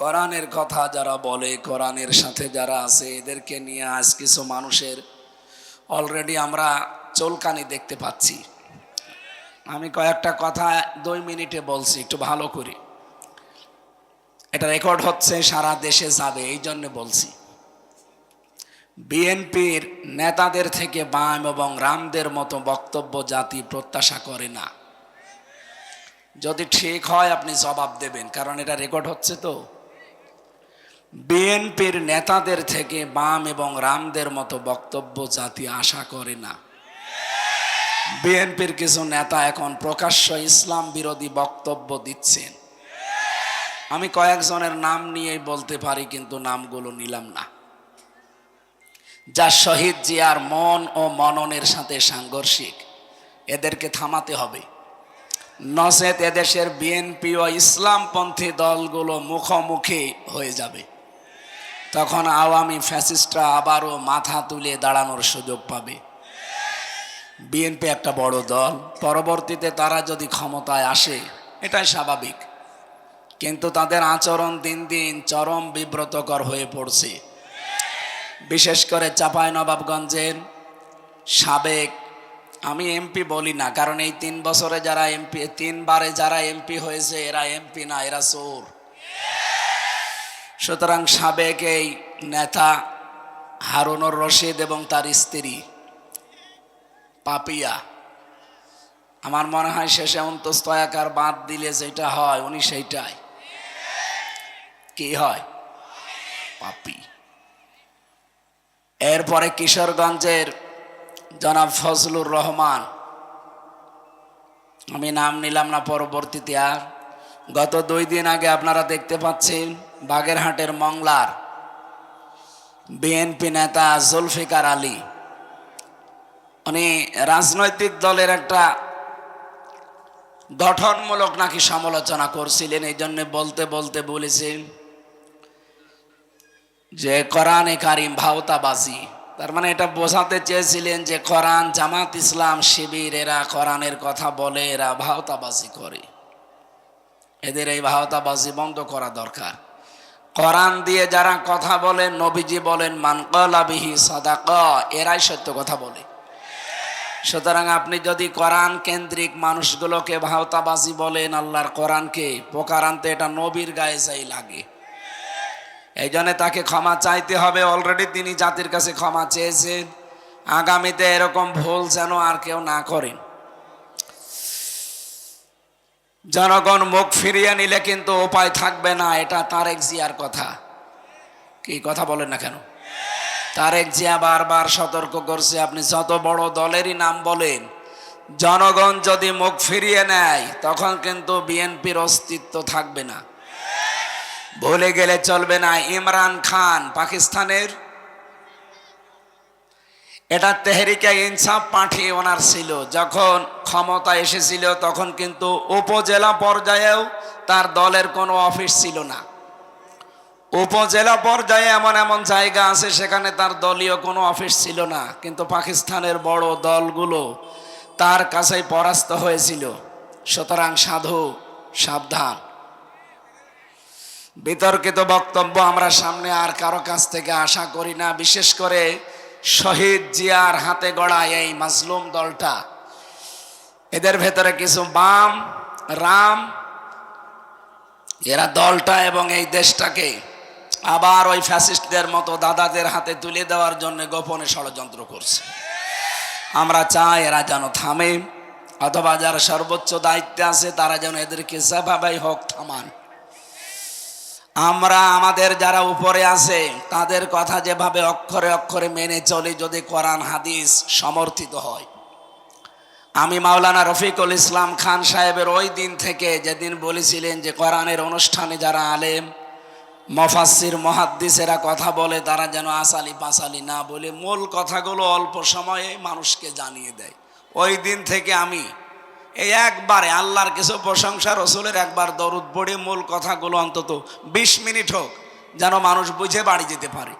কোরআনের কথা যারা বলে, কোরআনের সাথে যারা আছে, এদেরকে নিয়ে আজ কিছু মানুষের অলরেডি আমরা চুলকানি দেখতে পাচ্ছি। আমি কয়েকটা কথা 2 মিনিটে বলছি, একটু ভালো করে। এটা রেকর্ড হচ্ছে, সারা দেশে যাবে, এই জন্য বলছি। বিএনপির নেতাদের থেকে বাম এবং রামদের মতো বক্তব্য জাতি প্রত্যাশা করে না। যদি ঠিক হয় আপনি জবাব দেবেন, কারণ এটা রেকর্ড হচ্ছে। তো বিএনপির নেতাদের থেকে বাম এবং রামদের মতো বক্তব্য জাতি আশা করে না। বিএনপির কিছু নেতা এখন প্রকাশ্য ইসলাম বিরোধী বক্তব্য দিচ্ছেন। আমি কয়েকজনের নাম নিয়েই বলতে পারি, কিন্তু নামগুলো নিলাম না। যা শহীদ জিয়ার মন ও মননের সাথে সাংঘর্ষিক, এদেরকে থামাতে হবে। নচেত এদেশের বিএনপি ও ইসলামপন্থী দলগুলো মুখোমুখি হয়ে যাবে। তখন আওয়ামী ফ্যাসিস্টরা আবারও মাথা তুলে দাঁড়ানোর সুযোগ পাবে। বিএনপি একটা বড় দল, পরবর্তীতে তারা যদি ক্ষমতায় আসে, এটাই স্বাভাবিক। কিন্তু তাদের আচরণ দিন দিন চরম বিব্রতকর হয়ে পড়ছে। বিশেষ করে চাঁপাইনবাবগঞ্জের সাবেক, আমি এমপি বলি না, কারণ এই 3 বছরে যারা এমপি, 3 বারে যারা এমপি হয়েছে, এরা এমপি না, এরা চোর। সুতরাং সাবেক এই নেতা হারুনুর রশিদ এবং তার স্ত্রী পাপিয়া, আমার মনে হয় শেষে অন্তস্তয়াকার বাদ দিলে যেটা হয় উনি সেইটাই। কি হয়? পাপি। এরপরে কিশোরগঞ্জের জনাব ফজলুর রহমান, আমি নাম নিলাম না পরবর্তীতে। আর গত 2 দিন আগে আপনারা দেখতে পাচ্ছেন বাগেরহাটের মংলার বিএনপি নেতা জুলফিকার আলী, উনি রাজনৈতিক দলের একটা গঠনমূলক নাকি সমালোচনা করছিলেন। এই জন্য বলতে বলতে বলেছেন যে কোরআনে কারিম ভাওতাবাজি। তার মানে এটা বোঝাতে চেয়েছিলেন যে কোরআন, জামাত ইসলাম, শিবির, এরা কোরআনের কথা বলে, এরা ভাওতাবাজি করে। এদের এই ভাওতাবাজি বন্ধ করা দরকার। কোরআন দিয়ে যারা কথা বলে, নবীজি বলেন মান ক্বালা বিহি সাদাকা, এরাই সত্য কথা বলে। সুতরাং আপনি যদি কোরআন কেন্দ্রিক মানুষগুলোকে ভাওতাবাজি বলেন, আল্লাহর কোরআনকে পোকার আনতে, এটা নবীর গায়ে যাই লাগে। এই জন্য তাকে ক্ষমা চাইতে হবে। অলরেডি তিনি জাতির কাছে ক্ষমা চেয়েছেন। আগামীতে এরকম ভুল যেন আর কেউ না করেন। জনগণ মুখ ফিরিয়ে নিলে কিন্তু উপায় থাকবে না। এটা তারেক জিয়ার কথা। কি কথা বলেন না কেন? তারেক জিয়া বারবার সতর্ক করছে, আপনি যত বড় দলেরই নাম বলেন, জনগণ যদি মুখ ফিরিয়ে নেয় তখন কিন্তু বিএনপির অস্তিত্ব থাকবে না। ভুলে গেলে চলবে না, ইমরান খান পাকিস্তানের, এটা তেহরিকে ইনসাফ পার্টি ওনার ছিল। যখন ক্ষমতা এসেছিল তখন কিন্তু উপজেলা পর্যায়েও তার দলের কোনো অফিস ছিল না। উপজেলা পর্যায়ে এমন এমন জায়গা আছে সেখানে তার দলীয় কোনো অফিস ছিল না, কিন্তু পাকিস্তানের বড় দলগুলো তার কাছেই পরাস্ত হয়েছিল। সুতরাং সাধু সাবধান। বিতর্কিত বক্তব্য আমরা সামনে আর কারো কাছ থেকে আশা করি না। বিশেষ করে শহীদ জিয়ার হাতে গড়া এই মাজলুম দলটা, এদের ভেতরে কিছু বাম রাম, এরা দলটা এবং এই দেশটাকে আবার ওই ফ্যাসিস্টদের মতো দাদাদের হাতে তুলে দেওয়ার জন্য গোপনে ষড়যন্ত্র করছে। আমরা চাই এরা যেন থামে, অথবা যারা সর্বোচ্চ দায়িত্বে আছে তারা যেন এদেরকে যেভাবেই হোক থামান। আমরা আমাদের যারা উপরে আছে তাদের কথা যেভাবে অক্ষরে অক্ষরে মেনে চলি, যদি কোরআন হাদিস সমর্থিত হয়। আমি মাওলানা রফিকুল ইসলাম খান সাহেবের ওই দিন থেকে, যেদিন বলেছিলেন যে কোরআনের অনুষ্ঠানে যারা আলেম, মুফাসসির, মুহাদ্দিসেরা কথা বলে, তারা যেন আসালি পাসালি না বলে মূল কথাগুলো অল্প সময়ে মানুষকে জানিয়ে দেয়। ওই দিন থেকে আমি এই একবারে আল্লাহর কিছু প্রশংসা, রসুলের একবার দরুদ পড়ে মূল কথাগুলো অন্তত 20 মিনিট হোক যেন মানুষ বুঝে বাড়ি যেতে পারে।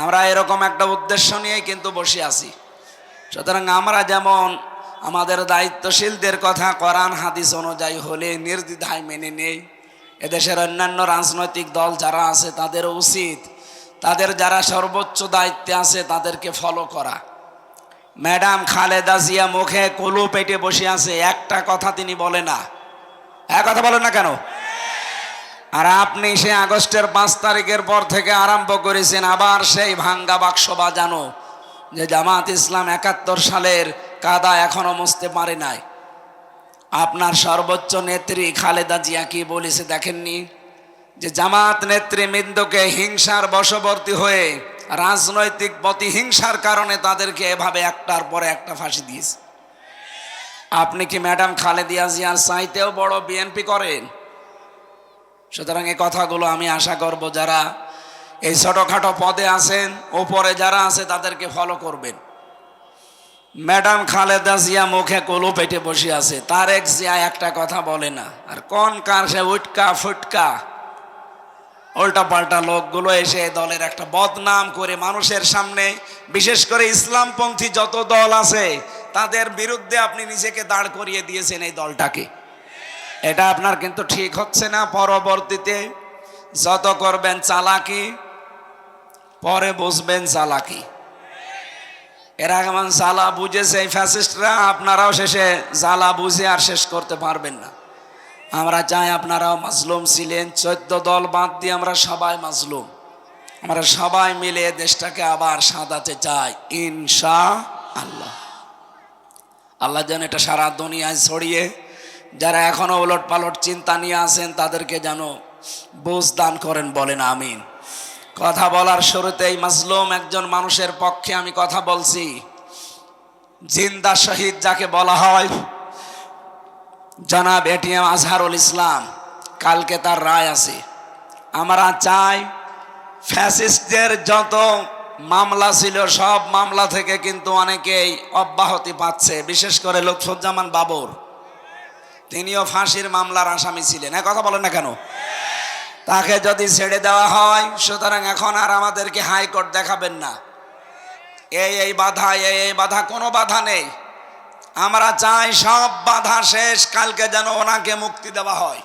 আমরা এরকম একটা উদ্দেশ্য নিয়েই কিন্তু বসে আছি। সুতরাং আমরা যেমন আমাদের দায়িত্বশীলদের কথা কোরআন হাদিস অনুযায়ী হলে নির্দ্বিধায় মেনে নেই, এদেশের অন্যান্য রাজনৈতিক দল যারা আছে তাদের উচিত তাদের যারা সর্বোচ্চ দায়িত্বে আছে তাদেরকে ফলো করা। ম্যাডাম খালেদা জিয়া মুখে কলু পেটে বসে আছে, একটা কথা তিনি বলে না। এক কথা বলেন না কেন? আর আপনি সে আগস্টের 5 তারিখের পর থেকে আরম্ভ করেছেন আবার সেই ভাঙ্গা বাক্স বাজানো, যে জামাত ইসলাম 71 সালের কাদা এখনো মুছতে পারে নাই। আপনার সর্বোচ্চ নেত্রী খালেদা জিয়া কি বলেছে দেখেননি? যে জামাত নেতৃবৃন্দকে হিংসার বশবর্তী হয়ে রাজনৈতিক প্রতিহিংসার কারণে তাদেরকে এভাবে একটার পরে একটা ফাঁসি দিয়েছে। আপনি কি ম্যাডাম খালেদা জিয়ার চাইতেও বড় বিএনপি করেন? সুতরাং এই কথাগুলো আমি আশা করব যারা এই ছোটখাটো পদে আছেন, ওপরে যারা আছে তাদেরকে ফলো করবেন। ম্যাডাম খালেদা জিয়া মুখে কলু পেটে বসে আছে, তারেক জিয়া একটা কথা বলে না। আর কোন কার সে উটকা ফুটকা উল্টা পাল্টা লোকগুলো এসে দলের একটা বদনাম করে মানুষের সামনে, বিশেষ করে ইসলামপন্থী যত দল আছে তাদের বিরুদ্ধে আপনি নিজেকে দাঁড় করিয়ে দিয়েছেন এই দলটাকে। এটা আপনার কিন্তু ঠিক হচ্ছে না। পরবর্তীতে যত করবেন চালাকি, পরে বুঝবেন চালাকি। এরা কেমন জ্বালা বুঝেছে এই ফ্যাসিস্টরা, আপনারাও শেষে জ্বালা বুঝে আর শেষ করতে পারবেন না। আমরা চাই আপনারাও মাজলুম ছিলেন, 14 দল বাদ দিয়ে আমরা সবাই মাজলুম। আমরা সবাই মিলে দেশটাকে আবার সাজাতে চাই ইনশাআল্লাহ। আল্লাহ যেন এটা সারা দুনিয়ায় ছড়িয়ে যারা এখনো ওলট পালট চিন্তা নিয়ে আছেন তাদেরকে যেন বুঝ দান করেন, বলেন আমিন। কথা বলার শুরুতেই মাজলুম একজন মানুষের পক্ষে আমি কথা বলছি। জিন্দা শহীদ যাকে বলা হয়, জনাব এটিএম আজহারুল ইসলাম, কালকে তার রায় আছে। আমরা চাই ফ্যাসিস্টদের যত মামলা ছিল সব মামলা থেকে কিন্তু অনেকেই অব্যাহতি পাচ্ছে। বিশেষ করে লুৎফুজ্জামান বাবর, তিনিও ফাঁসির মামলার আসামি ছিলেন। কথা বলেন না কেন? তাকে যদি ছেড়ে দেওয়া হয়, সুতরাং এখন আর আমাদেরকে হাইকোর্ট দেখাবেন না, এই বাধা এই বাধা, কোনো বাধা নেই। আমরা চাই সব বাধা শেষ, কালকে যেন ওনাকে মুক্তি দেওয়া হয়।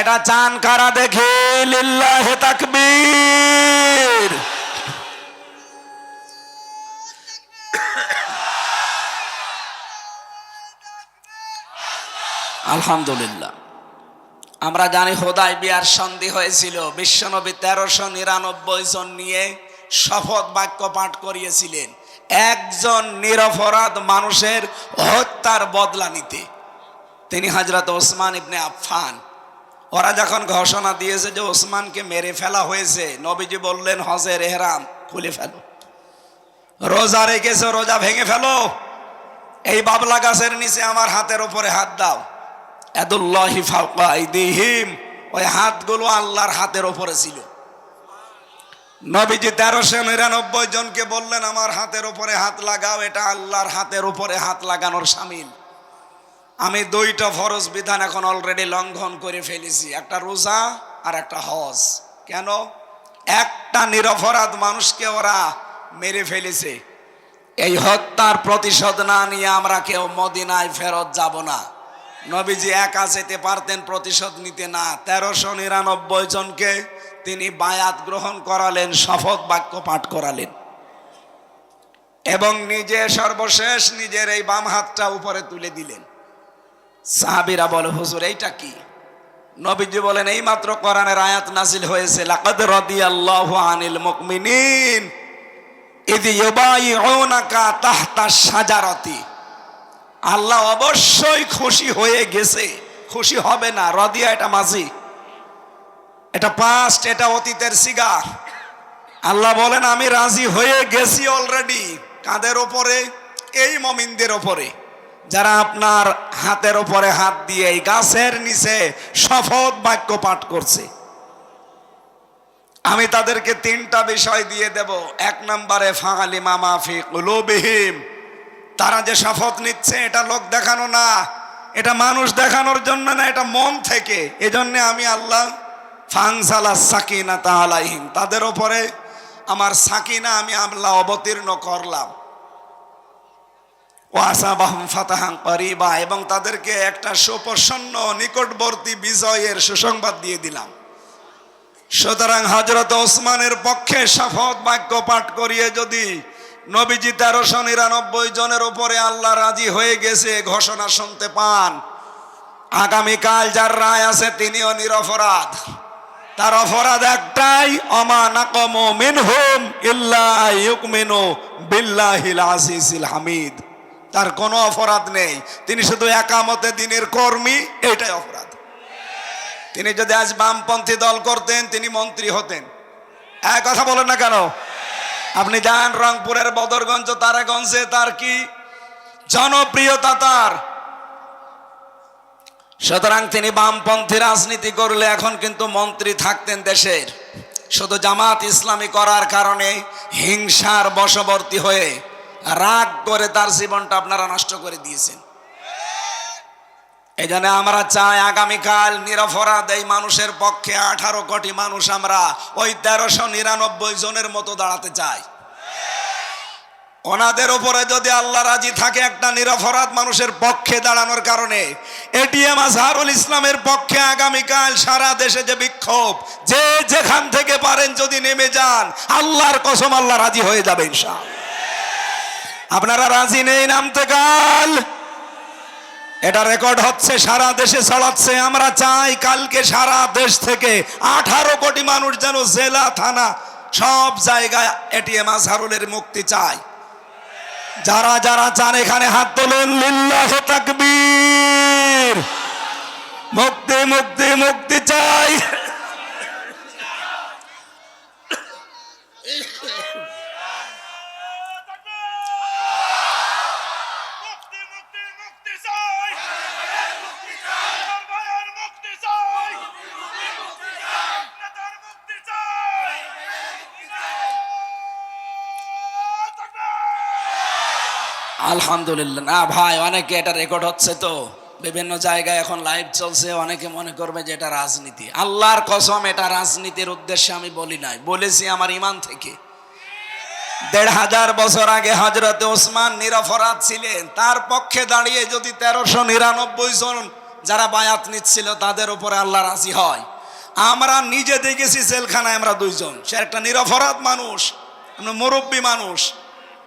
এটা চান কারা দেখে? লিল্লাহি তাকবীর। আলহামদুলিল্লাহ। আমরা জানি হুদায়বিয়ার সন্ধি হয়েছিল, বিশ্বনবী 1399 জন নিয়ে শপথ বাক্য পাঠ করিয়েছিলেন একজন নিরপরাধ মানুষের হত্যার বদলা নিতে। তিনি হযরত ওসমান ইবনে আফফান। ওরা যখন ঘোষণা দিয়েছে যে ওসমানকে মেরে ফেলা হয়েছে, নবীজি বললেন হজের এহরাম খুলে ফেলো, রোজা রেখেছো রোজা ভেঙে ফেলো, এই বাবলা গাছের নিচে আমার হাতের উপরে হাত দাও। ইয়াদুল্লাহি ফাওকা আইদিহিম, ওই হাতগুলো আল্লাহর হাতের উপরে ছিল। নবীজি 1399 জনকে বললেন আমার হাতের উপরে হাত লাগাও, এটা আল্লাহর হাতের উপরে হাত লাগানোর শামিল। আমি 2টা ফরজ বিধান এখন অলরেডি লঙ্ঘন করে ফেলেছি, একটা রোজা আর একটা হজ। কেন? একটা নিরপরাধ মানুষকে ওরা মেরে ফেলেছে। এই হত্যার প্রতিশোধ না নিয়ে আমরা কেউ মদিনায় ফেরত যাব না। নবীজি একা যেতে পারতেন, প্রতিশোধ নিতে না। 1399 জনকে তিনি বায়াত গ্রহণ করালেন, শপথ বাক্য পাঠ করালেন এবং নিজে সর্বশেষ নিজের এই বাম হাতটা উপরে তুলে দিলেন। সাহাবীরা বলে হুজুর এইটা কি? নবীজি বলেন এইমাত্র কোরআনের আয়াত নাজিল হয়েছে, লাকাদ রাদিয়াল্লাহু আনিল মুমিনিন ইয ইউবাইউনাকা তাহতা শাজারাতি। আল্লাহ অবশ্যই খুশি হয়ে গেছে, খুশি হবে না। রাদিয়া এটা মাজি, এটা পাস্ট, এটা অতীতের সিগা। আল্লাহ বলেন আমি রাজি হয়ে গেছি অলরেডি। কাদের ওপরে? এই মুমিনদের ওপরে, যারা আপনার হাতের উপরে হাত দিয়ে এই গাছের নিচে শপথ বাক্য পাঠ করছে। আমি তাদেরকে 3টা বিষয় দিয়ে দেব। 1 নম্বরে ফাআলিমা মা ফি কুলুবিহিম, তারা যে শপথ নিচ্ছে এটা লোক দেখানো না, এটা মানুষ দেখানোর জন্য না, এটা মন থেকে। এজন্য আমি আল্লাহ ফানজালা সাকিনাতা আলাইহিম, তাদের উপরে আমার সাকিনা আমি আল্লাহ অবতীর্ণ করলাম। ওয়াসাবাহুম ফাতাহান করিবা, এবং তাদেরকে একটা সুপ্রসন্ন নিকটবর্তী বিজয়ের সুসংবাদ দিয়ে দিলাম। সুতরাং হযরত ওসমানের পক্ষে শপথ বাক্য পাঠ করিয়ে যদি নবীজি 1399 জনের উপরে আল্লাহ রাজি হয়ে গেছে ঘোষণা শুনতে পান, আগামীকাল যার রায় আছে তিনিও নিরপরাধ। তার অপরাধ একটাই, অমা নাকামু মিনহুম ইল্লা ইউমিনু বিল্লাহিল আজিজিল হামিদ। তার কোনো অপরাধ নেই, তিনি শুধু একামতে দিনের কর্মী, এটাই অপরাধ। তিনি যদি আজ বামপন্থী দল করতেন তিনি মন্ত্রী হতেন। এক কথা বলেন না কেন? আপনি যান রংপুরের বদরগঞ্জ, তারাগঞ্জে, তার কি জনপ্রিয়তা তার। সুতরাং তিনি বামপন্থী রাজনীতি করলে এখন কিন্তু মন্ত্রী থাকতেন দেশের। শুধু জামাত ইসলামী করার কারণে হিংসার বশবর্তী হয়ে রাগ করে তার জীবনটা আপনারা নষ্ট করে দিয়েছেন। এই জন্য আমরা চাই আগামীকাল নিরপরাধ এই মানুষের পক্ষে 18 কোটি মানুষ আমরা ওই 1399 জনের মতো দাঁড়াতে চাই। ওনাদের উপরে যদি আল্লাহ রাজি থাকে একটা নিরপরাধ মানুষের পক্ষে দাঁড়ানোর কারণে, এটিএম আজহারুল ইসলামের পক্ষে আগামীকাল সারা দেশে যে বিক্ষোভ, যে যেখান থেকে পারেন যদি নেমে যান, আল্লাহর কসম আল্লাহ রাজি হয়ে যাবে ইনশাআল্লাহ। আপনারা রাজি নেই নামতে কাল? এটা রেকর্ড হচ্ছে, সারা দেশে ছড়াচ্ছে। আমরা চাই কালকে সারা দেশ থেকে 18 কোটি মানুষ যেন জেলা থানা সব জায়গায় এটিএম আজহারুলের মুক্তি চাই। যারা যারা চান এখানে হাত তোলেন, লিল্লাহি তাকবীর। মুক্তি মুক্তি মুক্তি চাই। আলহামদুলিল্লাহ। না ভাই, অনেকে এটা রেকর্ড হচ্ছে তো বিভিন্ন জায়গায় এখন লাইভ চলছে, অনেকে মনে করবে যে এটা রাজনীতি। আল্লাহর কসম এটা রাজনীতির উদ্দেশ্যে আমি বলি নাই, বলেছি আমার ঈমান থেকে। 1500 বছর আগে হযরত ওসমান নিরপরাধ ছিলেন, তার পক্ষে দাঁড়িয়ে যদি 1399 জন যারা বায়াত নিচ্ছিল তাদের উপরে আল্লাহ রাজি হয়। আমরা নিজে দেখেছি জেলখানায় আমরা 2 জন, সে একটা নিরপরাধ মানুষ, মুরব্বী মানুষ,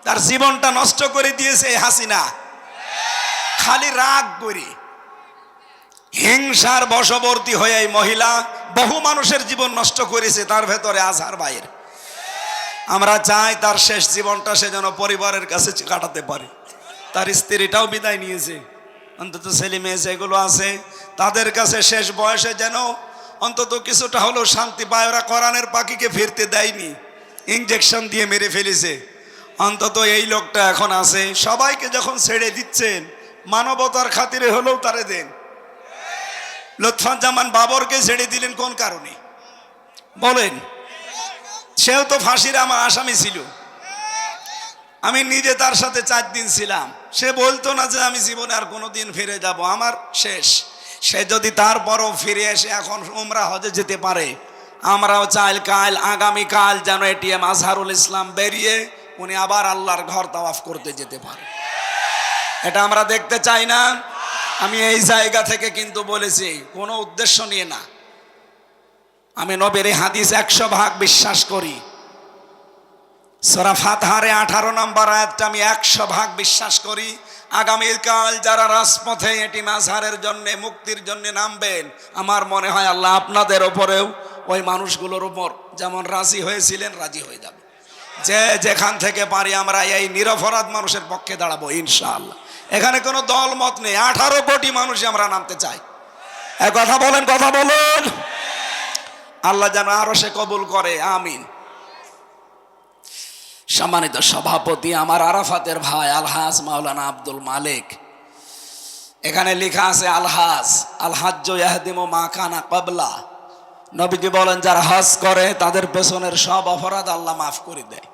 তার জীবনটা নষ্ট করে দিয়েছে হাসিনা। খালি রাগ করে হিংসার বশবর্তী হয়ে এই মহিলা বহু মানুষের জীবন নষ্ট করেছে, তার ভেতরে আজহার ভাইয়ের। আমরা চাই তার শেষ জীবনটা সে যেন পরিবারের কাছে কাটাতে পারে। তার স্ত্রীটাও বিদায় নিয়েছে, অন্তত ছেলে মেয়ে যেগুলো আছে তাদের কাছে শেষ বয়সে যেন অন্তত কিছুটা হলেও শান্তি পায়। ওরা কোরআনের পাখিকে ফিরতে দেয়নি, ইনজেকশন দিয়ে মেরে ফেলেছে। অন্তত এই লোকটা এখন আছে। সবাইকে যখন ছেড়ে দিচ্ছেন, মানবতার খাতিরে হলেও তারে দেন। লুৎফুজ্জামান বাবরকে ছেড়ে দিলেন কোন কারণে বলেন? সেও তো ফাঁসির আমার আসামি ছিল। আমি নিজে তার সাথে 4 দিন ছিলাম। সে বলতো না যে আমি জীবনে আর কোনোদিন ফিরে যাব, আমার শেষ। সে যদি তারপরও ফিরে এসে এখন উমরা হজে যেতে পারে, আমরাও চাই কাল আগামীকাল যেন এটিএম আজহারুল ইসলাম বেরিয়ে উনি আবার আল্লাহর ঘর তাওয়াফ করতে যেতে পারে। এটা আমরা দেখতে চাই না। আমি এই জায়গা থেকে কিন্তু বলেছি, কোনো উদ্দেশ্য নিয়ে না। আমি নবীর হাদিস 100% বিশ্বাস করি। সূরা ফাতহার 18 নম্বর আয়াতটা আমি 100% বিশ্বাস করি। আগামীকাল যারা রাজপথে এটিএম আজহারের জন্য মুক্তির জন্য নামবেন, আমার মনে হয় আল্লাহ আপনাদের উপরেও ওই মানুষগুলোর উপর যেমন রাজি হয়েছিলেন রাজি হয়ে যাবে। যে যেখান থেকে পারি আমরা এই নিরপরাধ মানুষের পক্ষে দাঁড়াবো ইনশাআল্লাহ। এখানে কোনো দল মত নেই, 18 কোটি মানুষ আমরা নামতে চাই। কথা বলেন, কথা বলুন। আল্লাহ যেন আরো সে কবুল করে, আমিন। সম্মানিত সভাপতি আমার আরাফাতের ভাই আলহাজ মাওলানা আব্দুল মালিক, এখানে লেখা আছে আলহাজ আলহাজ্জু ইয়াহদিমু মা কানা ক্বাবলা। নবীজি বলেন যারা হজ করে তাদের পেছনের সব অপরাধ আল্লাহ মাফ করে দেয়।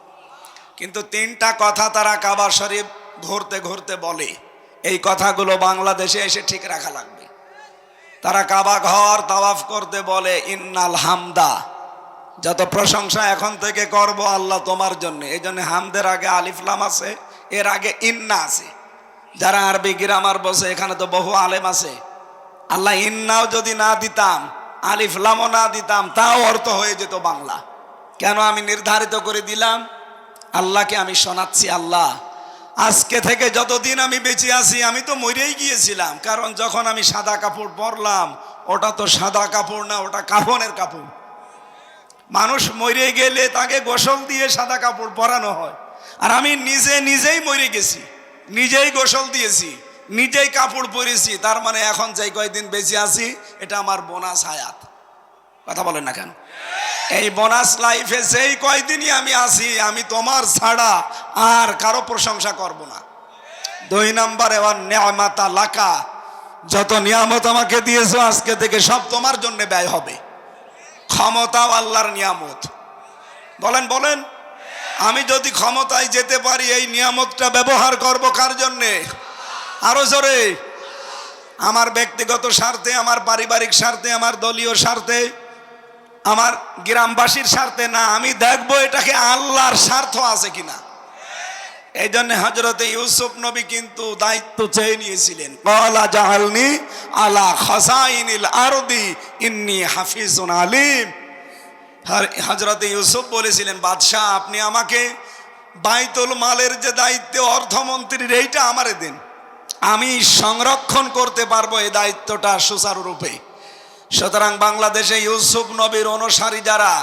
কিন্তু 3টা কথা তারা কাবা শরীফ ঘুরতে ঘুরতে বলে, এই কথাগুলো বাংলাদেশে এসে ঠিক রাখা লাগবে। তারা কাবা ঘর তাওয়াফ করতে বলে ইন্নাল হামদা, যত প্রশংসা এখন থেকে করব আল্লাহ তোমার জন্য। এই জন্য হামদের আগে আলিফ লাম আছে, এর আগে ইন্না আছে। যারা আরবি গ্রামার বসে এখানে তো বহু আলেম আছে। আল্লাহ ইন্নাও যদি না দিতাম, আলিফ লামও না দিতাম, তাও অর্থ হয়ে যেত বাংলা। কেন আমি নির্ধারিত করে দিলাম? আল্লাহকে আমি শোনাচ্ছি, আল্লাহ আজকে থেকে যতদিন আমি বেঁচে আছি, আমি তো মরেই গিয়েছিলাম, কারণ যখন আমি সাদা কাপড় পরলাম, ওটা তো সাদা কাপড় না, ওটা কাফনের কাপড়। মানুষ মরে গেলে তাকে গোসল দিয়ে সাদা কাপড় পরানো হয়, আর আমি নিজেই মরে গেছি, নিজেই গোসল দিয়েছি, নিজেই কাপড় পরেছি। তার মানে এখন যেই কয়দিন বেঁচে আছি, এটা আমার বোনাস হায়াত। কথা বলেন না কেন? এই বোনাস লাইফে যেই কয়দিনই আমি আছি, আমি তোমার ছাড়া আর কারো প্রশংসা করব না। 2 নম্বরে ওয়ান নিয়ামাতা লাকা, যত নিয়ামত আমাকে দিয়েছো আজকে থেকে সব তোমার জন্য ব্যয় হবে। ক্ষমতাও আল্লাহর নিয়ামত। বলেন বলেন, আমি যদি ক্ষমতায় যেতে পারি, এই নিয়ামতটা ব্যবহার করব কার জন্যে? আরো জোরে। আমার ব্যক্তিগত স্বার্থে, আমার পারিবারিক স্বার্থে, আমার দলীয় স্বার্থে, আমার গ্রামবাসীর স্বার্থে না। আমি দেখবো এটাকে আল্লাহর স্বার্থ আছে কিনা। এই জন্য হযরতে ইউসুফ নবী কিন্তু দায়িত্ব চেয়ে নিয়েছিলেন। ক্বালা জাআলনি আলা খাযাইনিল আরদি ইন্নী হাফিজুন আলিম। হযরতে ইউসুফ বলেছিলেন, বাদশাহ আপনি আমাকে বাইতুল মালের যে দায়িত্ব, অর্থমন্ত্রীর, এইটা আমারে দেন, আমি সংরক্ষণ করতে পারবো এই দায়িত্বটা সুচারুরূপে। সুতরাং বাংলাদেশে ইউসুফ নবীর অনুসারী যারা,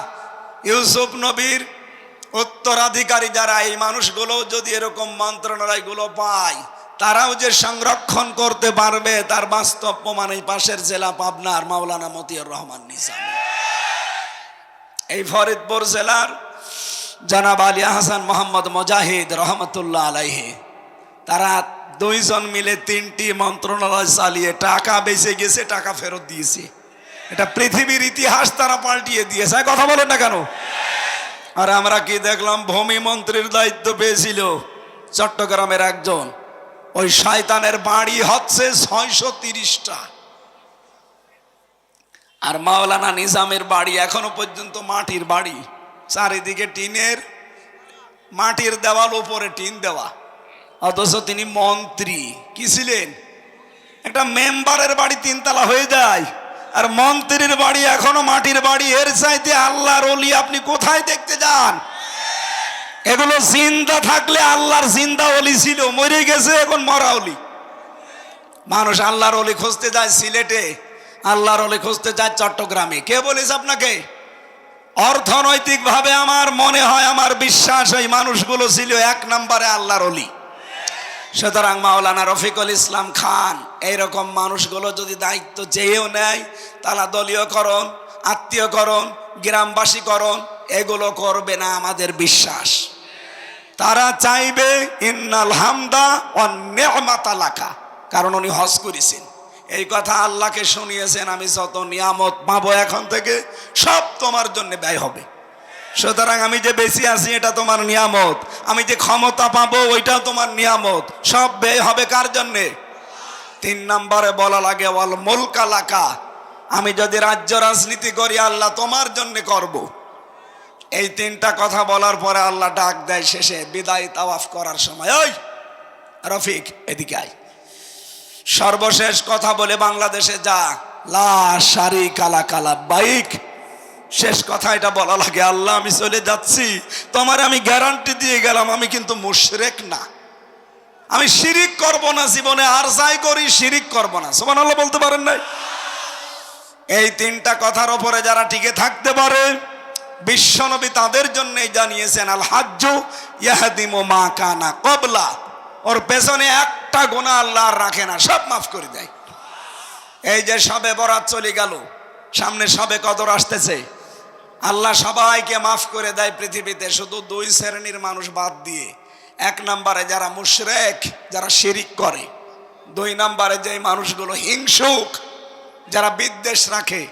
ইউসুফ নবীর উত্তরাধিকারী যারা, এই মানুষগুলো যদি এরকম মন্ত্রণালয়গুলো পায়, তারাও যে সংরক্ষণ করতে পারবে, তার বাস্তব প্রমাণ এই পাশের জেলা পাবনার মাওলানা মতিউর রহমান নিজাম, এই ফরিদপুর জেলার জনাব আলী হাসান মোহাম্মদ মুজাহিদ রহমতুল্লাহ আলাইহি, তারা 2 জন মিলে 3টি মন্ত্রণালয় চালিয়ে টাকা বেঁচে গেছে, টাকা ফেরত দিয়েছে। এটা পৃথিবীর ইতিহাস তারা পাল্টিয়ে দিয়েছে। কথা বলেন না কেন? আর আমরা কি দেখলাম, ভূমি মন্ত্রীর দায়িত্ব পেয়েছিল চট্টগ্রামের একজন, ওই শয়তানের বাড়ি হচ্ছে 630টা, আর মাওলানা নিজামের বাড়ি এখনো পর্যন্ত মাটির বাড়ি, চারিদিকে টিনের, মাটির দেওয়াল, উপরে টিন দেওয়া, অথচ তিনি মন্ত্রী। কি ছিলেন? একটা মেম্বারের বাড়ি 3 তলা হয়ে যায়, আর মন্ত্রীর বাড়ি এখনো মাটির বাড়ি। এর চাইতে আল্লাহর ওলি আপনি কোথায় দেখতে যান? এগুলো জিন্দা থাকলে আল্লাহর জিন্দা ওলি ছিল, মরে গেছে এখন মরা ওলি। মানুষ আল্লাহর ওলি খুঁজতে যায় সিলেটে, আল্লাহর ওলি খুঁজতে যায় চট্টগ্রামে। কে বলেছে আপনাকে? অর্থনৈতিকভাবে আমার মনে হয়, আমার বিশ্বাস, এই মানুষগুলো ছিল 1 নম্বরে আল্লাহর ওলি। সুতরাং মাওলানা রফিকুল ইসলাম খান এইরকম মানুষগুলো যদি দায়িত্ব চেয়েও নেয়, তারা দলীয়করণ, আত্মীয়করণ, গ্রামবাসীকরণ এগুলো করবে না, আমাদের বিশ্বাস। তারা চাইবে ইন্নাল হামদা ওয়ান নি'মাতা লাকা, কারণ উনি হজ করেছেন, এই কথা আল্লাহকে শুনিয়েছেন, আমি যত নিয়ামত পাবো এখন থেকে সব তোমার জন্য ব্যয় হবে। সুতরাং আমি যে বেশি আছি এটা তোমার নিয়ামত, আমি যে ক্ষমতা পাবো ওইটাও তোমার নিয়ামত, সব ব্যয় হবে কার জন্যে? 3 নম্বরে বলা লাগে ওয়াল মুলকা লাকা, আমি যদি রাজ্য রাজনীতি করি আল্লাহ তোমার জন্য করব। এই 3টা কথা বলার পরে আল্লাহ ডাক দেয় শেষে বিদায় তাওয়াফ করার সময়, ওই রফিক এদিকে আয়। সর্বশেষ কথা বলে বাংলাদেশে যা, লা শারিকা লাকা লাব্বাইক, শেষ কথা এটা বলা লাগে, আল্লাহ আমি চলে যাচ্ছি, তোমার আমি গ্যারান্টি দিয়ে গেলাম, আমি কিন্তু মুশরিক না, আমি শিরিক করব না জীবনে, আর যাই করি শিরিক করব না। সুবহানাল্লাহ বলতে পারেন নাই? এই 3টা কথার উপরে যারা টিকে থাকতে পারে, বিশ্বনবী তাদের জন্যই জানিয়েছেন, আল হাজ্জু ইয়াহদিমু মা কানা ক্বাবলা, ওর পেছনে একটা গুনাহ আল্লাহ আর রাখে না, সব মাফ করে দেয়। এই যে শবে বরাত চলে গেল, সামনে শবে কদর আসতেছে, আল্লাহ সবাইকে মাফ করে দেয় পৃথিবীতে, শুধু 2 শ্রেণীর মানুষ বাদ দিয়ে। 1 নম্বরে যারা মুশরিক, যারা শিরিক করে। 2 নম্বরে যে মানুষগুলো হিংসুক, যারা বিদ্বেষ রাখে।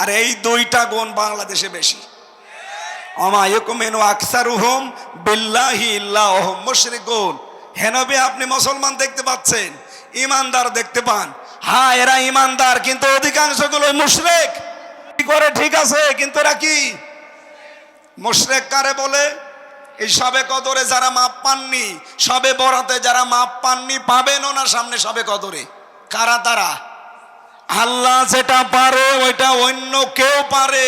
আর এই 2টা গুণ বাংলাদেশে বেশি। আমা ইয়াকুমিনু আকসারুহুম বিল্লাহি ইল্লা হুম মুশরিকুন। হে নবী, আপনি মুসলমান দেখতে পাচ্ছেন, ইমানদার দেখতে পান, হ্যাঁ এরা ইমানদার, কিন্তু অধিকাংশগুলো মুশরিক। কি করে? ঠিক আছে, কিন্তু এরা কি মুশরিক কারে বলে? এই সবে কদরে যারা মাপ পাননি, সবে বরাতে যারা মাপ পাননি, পাবেনও না সামনে সবে কদরে। কারা তারা? আল্লাহ যেটা পারে ওইটা অন্য কেউ পারে,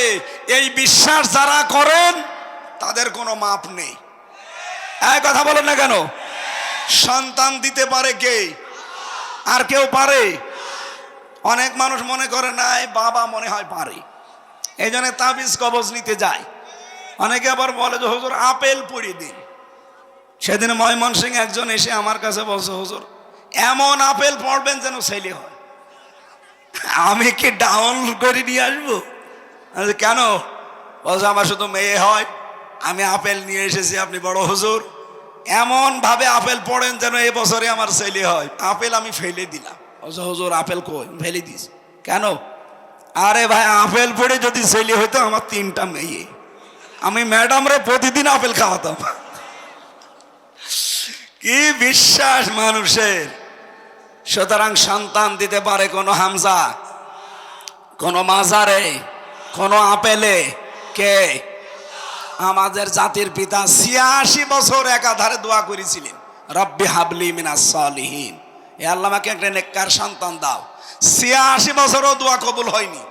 এই বিশ্বাস যারা করেন তাদের কোনো মাপ নেই। এই কথা বলেন না কেন? সন্তান দিতে পারে কে? আর কেউ পারে? অনেক মানুষ মনে করে নাই বাবা মনে হয় পারে, এই জন্য তাবিজ কবজ নিতে যায়। অনেকে আবার বলে যে হুজুর আপেল পড়িয়ে দিন। সেদিন ময়মনসিংহ একজন এসে আমার কাছে বলছে, হুজুর এমন আপেল পড়বেন যেন ছেলে হয়। আমি কি ডাউন করে নিয়ে আসবো? কেন? বলছে আমার শুধু মেয়ে হয়, আমি আপেল নিয়ে এসেছি। আপনি বড় হুজুর, এমন ভাবে আপেল পড়েন যেন এ বছরে আমার ছেলে হয়। আপেল আমি ফেলে দিলাম। বলছে হুজুর আপেল কই? ফেলে দিস কেন? আরে ভাই আপেল পড়ে যদি ছেলে হইতো আমার 3টা মেয়ে, আমি ম্যাডামরে প্রতিদিন আপেল খাওয়াতাম। কি বিশ্বাস মানুষের! সুতরাং সন্তান দিতে পারে কোনো হামজা, কোনো মাজারে, কোনো আপেলে? কে? আমাদের জাতির পিতা 86 বছর একাধারে দোয়া করেছিলেন, রব্বি হাবলি মিনাস সালিহিন, এ আল্লাহ আমাকে একটা নেককার সন্তান দাও। 86 বছরও দোয়া কবুল হয়নি।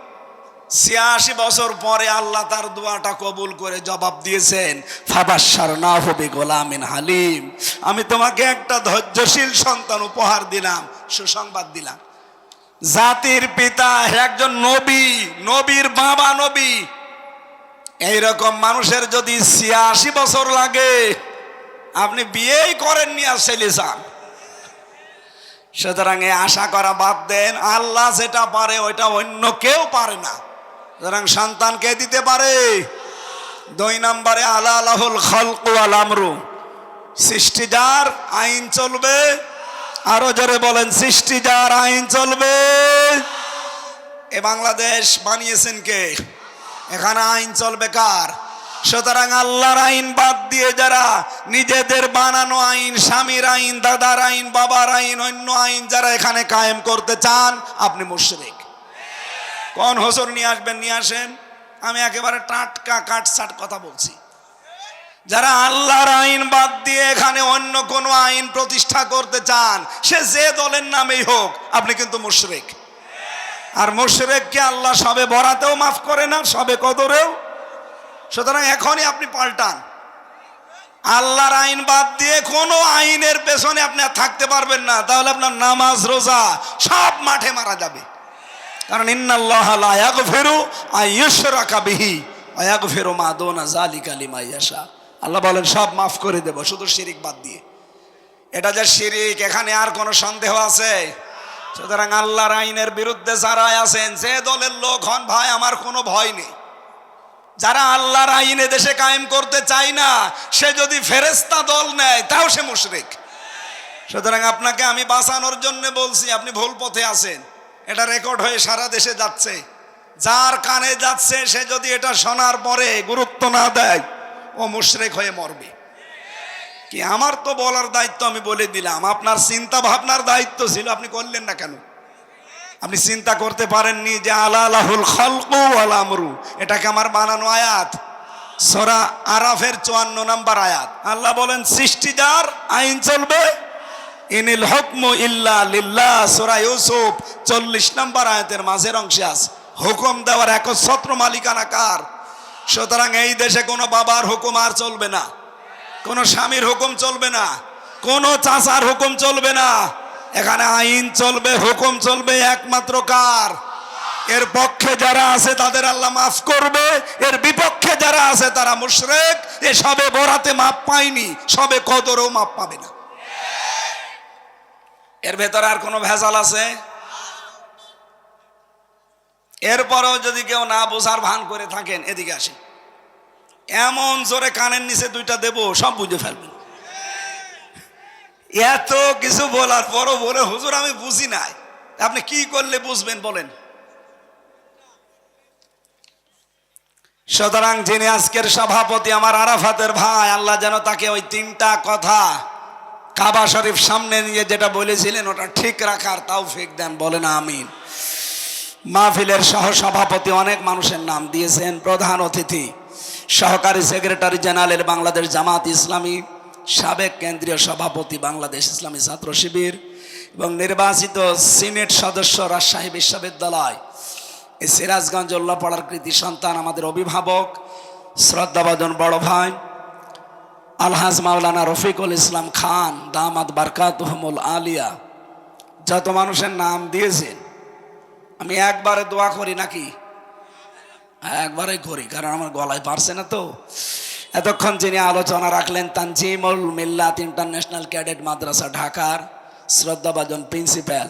86 বছর পরে আল্লাহ তার দোয়াটা কবুল করে জবাব দিয়েছেন, ফাবাশশারনাহু বিগুলামিন হালিম, আমি তোমাকে একটা ধৈর্যশীল সন্তান উপহার দিলাম, সুসংবাদ দিলাম। জাতির পিতা একজন নবী, নবীর বাবা নবী। এইরকম মানুষের যদি 86 বছর লাগে, আপনি বিয়েই করেননি আর ছেলে চান। সুতরাং এই আশা করা বাদ দেন, আল্লাহ যেটা পারে ওইটা অন্য কেউ পারে না। সুতরাং সন্তান কে দিতে পারে? 2 নম্বরে আলা লাহুল খালকু ওয়াল আমরু, সৃষ্টি যার, আইন চলবে। আরো জোরে বলেন, সৃষ্টি যার, আইন চলবে। এ বাংলাদেশ বানিয়েছেন কে? এখানে আইন চলবে কার? সুতরাং আল্লাহর আইন বাদ দিয়ে যারা নিজেদের বানানো আইন, স্বামীর আইন, দাদার আইন, বাবার আইন, অন্য আইন যারা এখানে কায়েম করতে চান, আপনি মুশরিক। কোন হুজুর নিয়ে আসবেন? নিয়ে আসেন, আমি একেবারে টাটকা কাটছাট কথা বলছি। যারা আল্লাহর আইন বাদ দিয়ে এখানে অন্য কোনো আইন প্রতিষ্ঠা করতে চান, সে যে দলের নামেই হোক, আপনি কিন্তু মুশরিক। আর মুশরিককে আল্লাহ সবে বরাতেও মাফ করে না, সবে কদরেও। সুতরাং এখনই আপনি পাল্টান। আল্লাহর আইন বাদ দিয়ে কোনো আইনের পেছনে আপনি আর থাকতে পারবেন না, তাহলে আপনার নামাজ রোজা সব মাঠে মারা যাবে। কারণ ইন্নাল্লাহা লা ইয়াগফিরু আইয়ুশরাকা বিহি ওয়া ইয়াগফিরু মা দুনা যালিকা লিমান ইয়াশা। আল্লাহ বলেন সব মাফ করে দেব, শুধু শিরিক বাদ দিয়ে। এটা যে শিরিক, এখানে আর কোনো সন্দেহ আছে? সুতরাং আল্লাহর আইনের বিরুদ্ধে যারা আছেন, যে দলের লোক হন ভাই, আমার কোনো ভয় নেই। যারা আল্লাহর আইনে দেশে কায়েম করতে চায় না, সে যদি ফেরেশতা দল নেয় তাও সে মুশরিক। সুতরাং আপনাকে আমি বাঁচানোর জন্য বলছি, আপনি ভুল পথে আছেন। এটা রেকর্ড হয়ে সারা দেশে যাচ্ছে। যার কানে যাচ্ছে সে যদি এটা শোনার পরে গুরুত্ব না দেয়, ও মুশরিক হয়ে মরবে। কি আমার তো বলার দায়িত্ব, আমি বলে দিলাম। আপনার চিন্তা ভাবনার দায়িত্ব ছিল, আপনি করলেন না কেন? আপনি চিন্তা করতে পারেননি যে আলা লাহুল খালকু ওয়াল আমরু, এটাকে আমার বানানো আয়াত। সূরা আরাফের 54 নম্বর আয়াত। আল্লাহ বলেন সৃষ্টি যার, আইন চলবে। ইনিল হুকমু ইল্লা লিল্লাহ, সূরা ইউসুফ 40 নম্বর আয়াতের মাঝের অংশে আছে। হুকুম দেওয়ার একচ্ছত্র মালিকানা কার? সুতরাং এই দেশে কোনো বাবার হুকুম আর চলবে না, কোনো স্বামীর হুকুম চলবে না, কোনো চাচার হুকুম চলবে না। এখানে আইন চলবে, হুকুম চলবে একমাত্র কার? এর পক্ষে যারা আছে তাদের আল্লাহ মাফ করবে, এর বিপক্ষে যারা আছে তারা মুশরিক। এ সবে বরাতে মাপ পায়নি, সবে কদরেও মাপ পাবে না। এর ভেতরে আর কোনো ভেজাল আছে? এরপরেও যদি কেউ না বোঝার ভান করে থাকেন, এদিকে আসেন, এমন জোরে কানের নিচে 2টা দেব, সব বুঝে ফেলবেন। এত কিছু বলার পরও বলে হুজুর আমি বুঝি নাই। আপনি কি করলে বুঝবেন বলেন? সুতরাং যিনি আজকের সভাপতি, আমার আরাফাতের ভাই, আল্লাহ যেন তাকে ওই 3টা কথা কাবা শরীফ সামনে নিয়ে যেটা বলেছিলেন ওটা ঠিক রাখার তৌফিক দেন, বলেন আমিন। মাহফিলের সহ সভাপতি অনেক মানুষের নাম দিয়েছেন, প্রধান অতিথি সহকারী সেক্রেটারি জেনারেল বাংলাদেশ জামাত ইসলামী, সাবেক কেন্দ্রীয় সভাপতি বাংলাদেশ ইসলামী ছাত্র শিবির এবং নির্বাচিত সিনেট সদস্য রাজশাহী বিশ্ববিদ্যালয় এই সিরাজগঞ্জ উল্লাপাড়ার কৃতি সন্তান, আমাদের অভিভাবক শ্রদ্ধাভাজন বড় ভাই আলহাজ মাওলানা রফিকুল ইসলাম খান দামাত বারকাতুহুমুল আলিয়া, যত মানুষের নাম দিয়েছেন আমি একবারে দোয়া করি নাকি? একবারে করি, কারণ আমার গলায় পারছে না তো। এতক্ষণ যিনি আলোচনা রাখলেন তানজিমুল মিল্লাত ইন্টারন্যাশনাল ক্যাডেট মাদ্রাসা ঢাকার শ্রদ্ধাভাজন প্রিন্সিপাল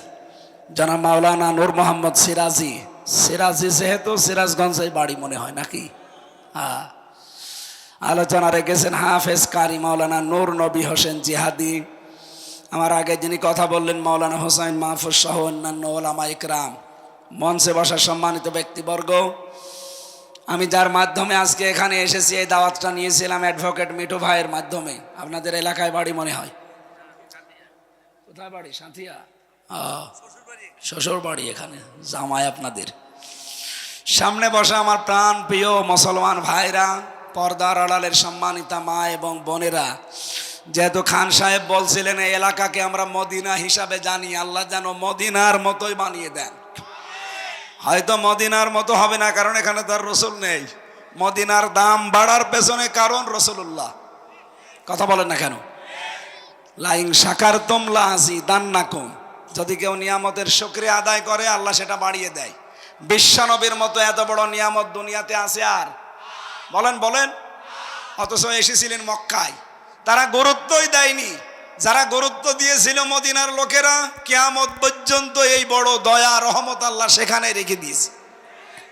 জনাব মাওলানা নূর মোহাম্মদ সিরাজি, সিরাজি যেহেতু সিরাজগঞ্জের বাড়ি মনে হয় নাকি? হ্যাঁ। আলোচনা রেখেছেন হাফেজ কারি মাওলানা নূর নবী হোসেন জিহাদি। আমার আগে যিনি কথা বললেন মাওলানা হোসাইন মাহফুজ সহ অন্যান্য ওলামা ইকরাম, মঞ্চে বসা সম্মানিত ব্যক্তিবর্গ। আমি যার মাধ্যমে আজকে এখানে এসেছি, এই দাওয়াতটা নিয়েছিলাম অ্যাডভোকেট মিঠু ভাইয়ের মাধ্যমে। আপনাদের এলাকায় বাড়ি মনে হয়, কোথায় বাড়ি? সাঁথিয়া। শ্বশুর বাড়ি এখানে, জামাই আপনাদের। সামনে বসা আমার প্রাণ প্রিয় মুসলমান ভাইরা, পর্দার আড়ালের সম্মানিতা মা এবং বোনেরা, যেহেতু খান সাহেব বলছিলেন এই এলাকাকে আমরা মদিনা হিসাবে জানি, আল্লাহ যেন মদিনার মতোই বানিয়ে দেন। হয়তো মদিনার মতো হবে না, কারণ এখানে তার রসুল নেই। মদিনার দাম বাড়ার পেছনে কারণ রসুল্লাহ। কথা বলেন না কেন? লাইন শাকারতুম লাযিদান্নাকুম, যদি কেউ নিয়ামতের শুকরিয়া আদায় করে আল্লাহ সেটা বাড়িয়ে দেয়। বিশ্বনবীর মতো এত বড় নিয়ামত দুনিয়াতে আছে আর? বলেন বলেন। অথচ এসেছিলেন মক্কায়, তারা গুরুত্বই দেয়নি। যারা গুরুত্ব দিয়েছিল মদিনার লোকেরা, কিয়ামত পর্যন্ত এই বড় দয়া রহমত আল্লাহ সেখানে রেখে দিয়েছে।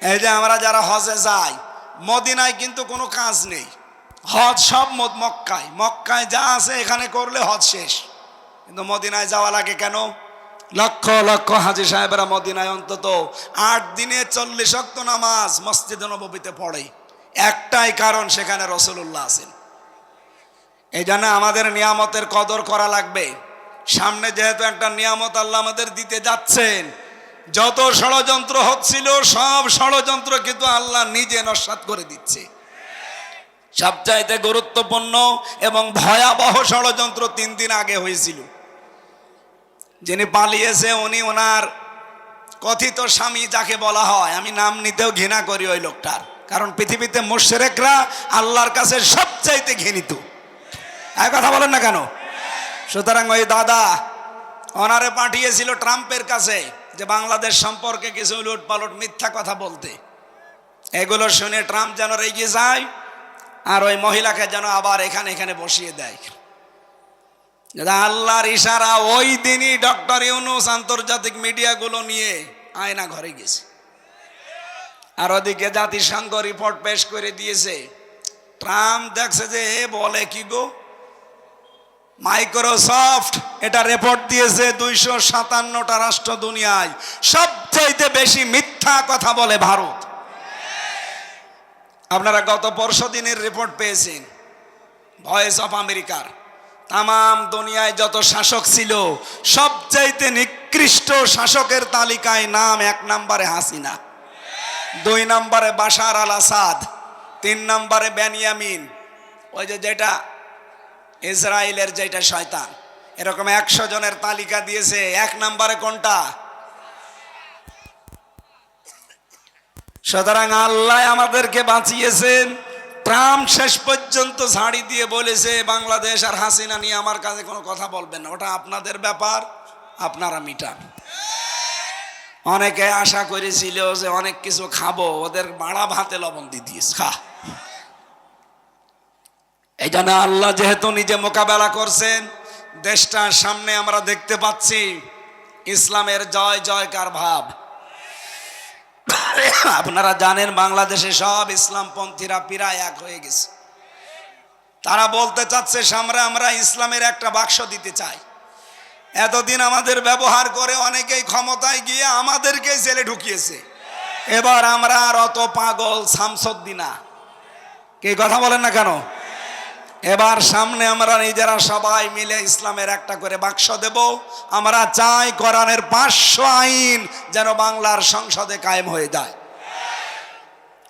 এই যে আমরা যারা হজে যাই, মদিনায় কিন্তু কোনো কাজ নেই, হজ সব মক্কায়। মক্কায় যা আছে এখানে করলে হজ শেষ, কিন্তু মদিনায় যাওয়া লাগে কেন? লক্ষ লক্ষ হাজী সাহেবরা মদিনায় অন্তত 8 দিনে 40 ওয়াক্ত নামাজ মসজিদে নববীতে পড়ে। একটাই কারণ, সেখানে রাসূলুল্লাহ আছেন। এই জন্য আমাদের নিয়ামতের কদর করা লাগবে। সামনে যেহেতু একটা নিয়ামত আল্লাহ আমাদের দিতে যাচ্ছেন, যত ষড়যন্ত্র হচ্ছিল সব ষড়যন্ত্র কিন্তু আল্লাহ নিজে নস্যাৎ করে দিচ্ছে। সবচাইতে গুরুত্বপূর্ণ এবং ভয়াবহ ষড়যন্ত্র 3 দিন আগে হয়েছিল। যিনি পালিয়েছে উনি ওনার কথিত স্বামী যাকে বলা হয়, আমি নাম নিতেও ঘৃণা করি ওই লোকটার, কারণ পৃথিবীতে মুশরিকরা আল্লাহর কাছে সবচাইতে ঘৃণিত। এই কথা বলেন না কেন? সুতরাং ওই দাদা ওনারে পাঠিয়েছিল ট্রাম্পের কাছে যে বাংলাদেশ সম্পর্কে কিছু উলট পালট মিথ্যা কথা বলতে। এগুলো শুনে ট্রাম্প যেন রেগে যায় আর ওই মহিলাকে যেন আবার এখানে বসিয়ে দেয়। আল্লাহর ইশারা, ওই দিনই ডক্টর ইউনূস আন্তর্জাতিক মিডিয়াগুলো নিয়ে আয়না ঘরে গেছে। আর ওদিকে জাতিসংঘ রিপোর্ট পেশ করে দিয়েছে। ট্রাম্প দেখছে যে এ বলে কি গো, মাইক্রোসফট এটা রিপোর্ট দিয়েছে 257টা রাষ্ট্র দুনিয়ায় সবচাইতে বেশি মিথ্যা কথা বলে ভারত। আপনারা গত পরশু দিনের রিপোর্ট পেয়েছেন ভয়েস অফ আমেরিকার। তাম দুনিয়ায় যত শাসক ছিল সবচাইতে নিকৃষ্ট শাসকের তালিকায় নাম 1 নম্বরে হাসিনা, 2 নম্বরে বাশার আল আসাদ, 3 নম্বরে বেনিয়ামিন, ওই যেটা ইসরায়েলের যেটা শয়তান। এরকম 100 জনের তালিকা দিয়েছে। 1 নম্বরে কোনটা? সুতরাং আল্লাহ আমাদেরকে বাঁচিয়েছেন। ট্রাম্প শেষ পর্যন্ত ঝাড়ি দিয়ে বলেছে বাংলাদেশ আর হাসিনা নিয়ে আমার কাছে কোনো কথা বলবেন না, ওটা আপনাদের ব্যাপার, আপনারা মিটান। অনেকে আশা করেছিল যে অনেক কিছু খাবো, ওদের বাড়া ভাতে লবণ দিয়ে দিয়েছে খা। এই জন্য আল্লাহ যেহেতু নিজে মোকাবেলা করছেন, দেশটার সামনে আমরা দেখতে পাচ্ছি ইসলামের জয় জয়কার ভাব। আপনারা জানেন বাংলাদেশে সব ইসলামপন্থীরা প্রায় এক হয়ে গেছে। তারা বলতে চাচ্ছে সামনে আমরা ইসলামের একটা বাক্স দিতে চাই। এতদিন আমাদের ব্যবহার করে অনেকেই ক্ষমতায় গিয়ে আমাদেরকেই জেলে ঢুকিয়েছে। এবার আমরা আর অত পাগল শামসুদ্দিনা, কে কথা বলেন না কেন? এবার সামনে আমরা নিজেরা সবাই মিলে ইসলামের একটা করে বাক্স দেব। আমরা চাই কোরআনের 500 আইন যেন বাংলার সংসদে কায়েম হয়ে যায়।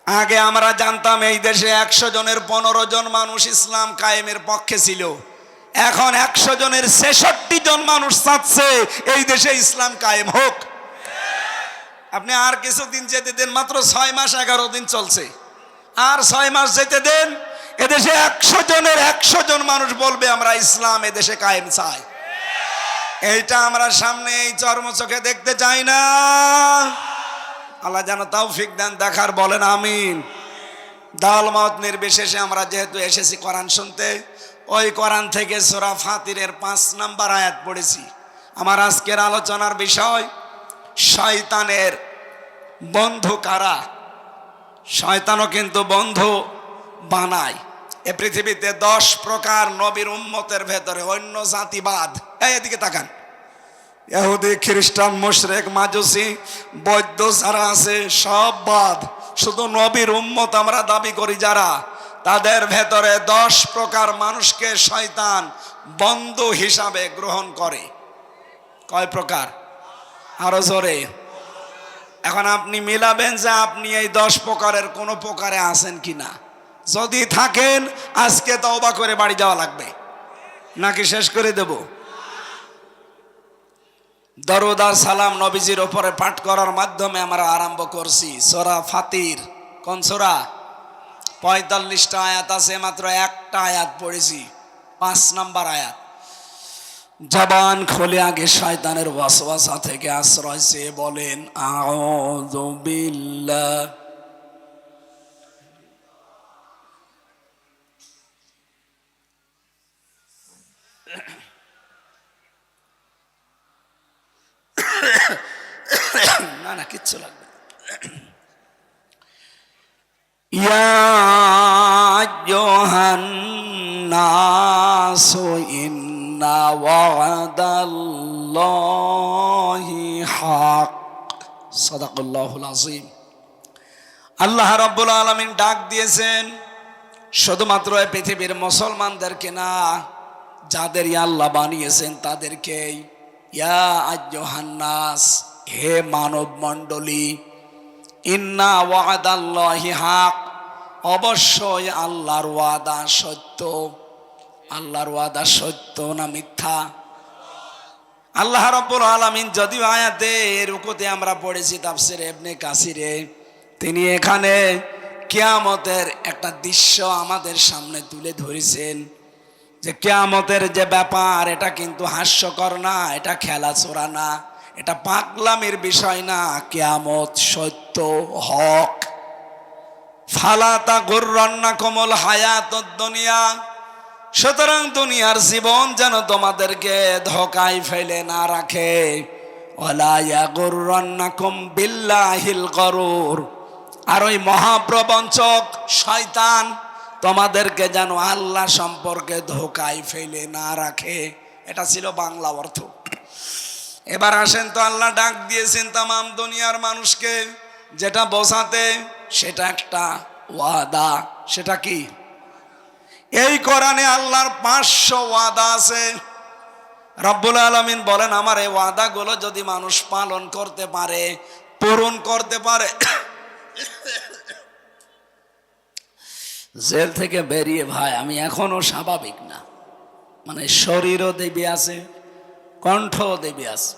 আগে আমরা জানতাম এই দেশে 100 জনের 15 জন মানুষ ইসলাম কায়েমের পক্ষে ছিল। এখন 100 জনের 66 জন মানুষ চাচ্ছে এই দেশে ইসলাম কায়েম হোক। আপনি আর কিছুদিন যেতে দেন, মাত্র 6 মাস 11 দিন চলছে, আর 6 মাস যেতে দেন, এদেশে 100 জনের 100 জন মানুষ বলবে আমরা ইসলাম এদেশে কায়েম চাই। এইটা আমরা সামনে এই চর্ম চোখে দেখতে চাই না। আল্লাহ যেন তৌফিক দেন দেখার, বলেন আমিন। দল মত নির্বিশেষে আমরা যেহেতু এসেছি কোরআন শুনতে, ওই কোরআন থেকে সূরা ফাতিরের 5 নম্বর আয়াত পড়েছি। আমার আজকের আলোচনার বিষয় শয়তানের বন্ধু কারা। শয়তানও কিন্তু বন্ধু বানায়। এ পৃথিবীতে 10 প্রকার নবীর উম্মতের ভেতরে অন্য জাতিবাদ, এদিকে তাকান, ইহুদি খ্রিস্টান মুশরিক মাজুসি বৌদ্ধ যারা আছে সব বাদ, শুধু নবীর উম্মত আমরা দাবি করি যারা, তাদের ভেতরে 10 প্রকার মানুষকে শয়তান বন্ধু হিসাবে গ্রহণ করে। কয় প্রকার? আরো জোরে। এখন আপনি মিলাবেন যে আপনি এই 10 প্রকারের কোন প্রকারে আছেন কিনা। যদি থাকেন আজকে তওবা করে বাড়ি যাওয়া লাগবে, নাকি শেষ করে দেব? দরুদ আর সালাম নবীজির উপরে পাঠ করার মাধ্যমে আমরা আরম্ভ করছি সূরা ফাতির। কোন সূরা? 45টা আয়াত আছে, মাত্র একটা আয়াত পড়েছি, 5 নম্বর আয়াত। জবান খুলে আগে শয়তানের ওয়াসওয়াসা থেকে আশ্রয় চেয়ে বলেন আউযু বিল্লাহ। না না, কিচ্ছু লাগবে না। ইয়া আইয়ুহান নাসু ইন্না ওয়াদাল্লাহি হক। সাদাকাল্লাহুল আযীম। আল্লাহ রাব্বুল আলামিন ডাক দিয়েছেন শুধুমাত্র এই পৃথিবীর মুসলমানদেরকে না, যাদের আল্লাহ বানিয়েছেন তাদেরকেই। ইয়া আইয়ুহান নাস, হে মানব মণ্ডলী, ইন্না ওয়াদাল্লাহি হক, অবশ্যই আল্লাহর ওয়াদা সত্য। আল্লাহর ওয়াদা সত্য না মিথ্যা? আল্লাহ রাব্বুল আলামিন যদিও আয়াতে রুকুতে আমরা পড়েছি তাফসিরে ইবনে কাসিরে, তিনি এখানে কিয়ামতের একটা দৃশ্য আমাদের সামনে তুলে ধরেছেন যে কিয়ামতের যে ব্যাপার, এটা কিন্তু হাস্যকর না, এটা খেলাছোড়া না, এটা পাগলামির বিষয় না। কিয়ামত সত্য, হক। ফালা তাগুররান্নাকুমুল হায়াতুদ দুনিয়া, সুতরাং দুনিয়ার জীবন যেন তোমাদেরকে ধোঁকায় ফেলে না রাখে। ওয়ালা ইয়াগুররান্নাকুম বিল্লাহিল গরুর, আর ওই মহাপ্রবঞ্চক শয়তান তোমাদেরকে যেন আল্লাহ সম্পর্কে ধোঁকায় ফেলে না রাখে। এটা ছিল বাংলা অর্থ। এবার আসেন তো, আল্লাহ ডাক দিয়েছেন তামাম দুনিয়ার মানুষকে, যেটা বোঝাতে সেটা একটা ওয়াদা। সেটা কি? এই কোরআনে আল্লাহর 500 ওয়াদা আছে। রব্বুল আলামিন বলেন আমার এই ওয়াদাগুলো যদি মানুষ পালন করতে পারে, পূরণ করতে পারে, জেল থেকে বেরিয়ে ভাই আমি এখনো স্বাভাবিক না, মানে শরীরও দেবী আছে, কণ্ঠও দেবী আছে।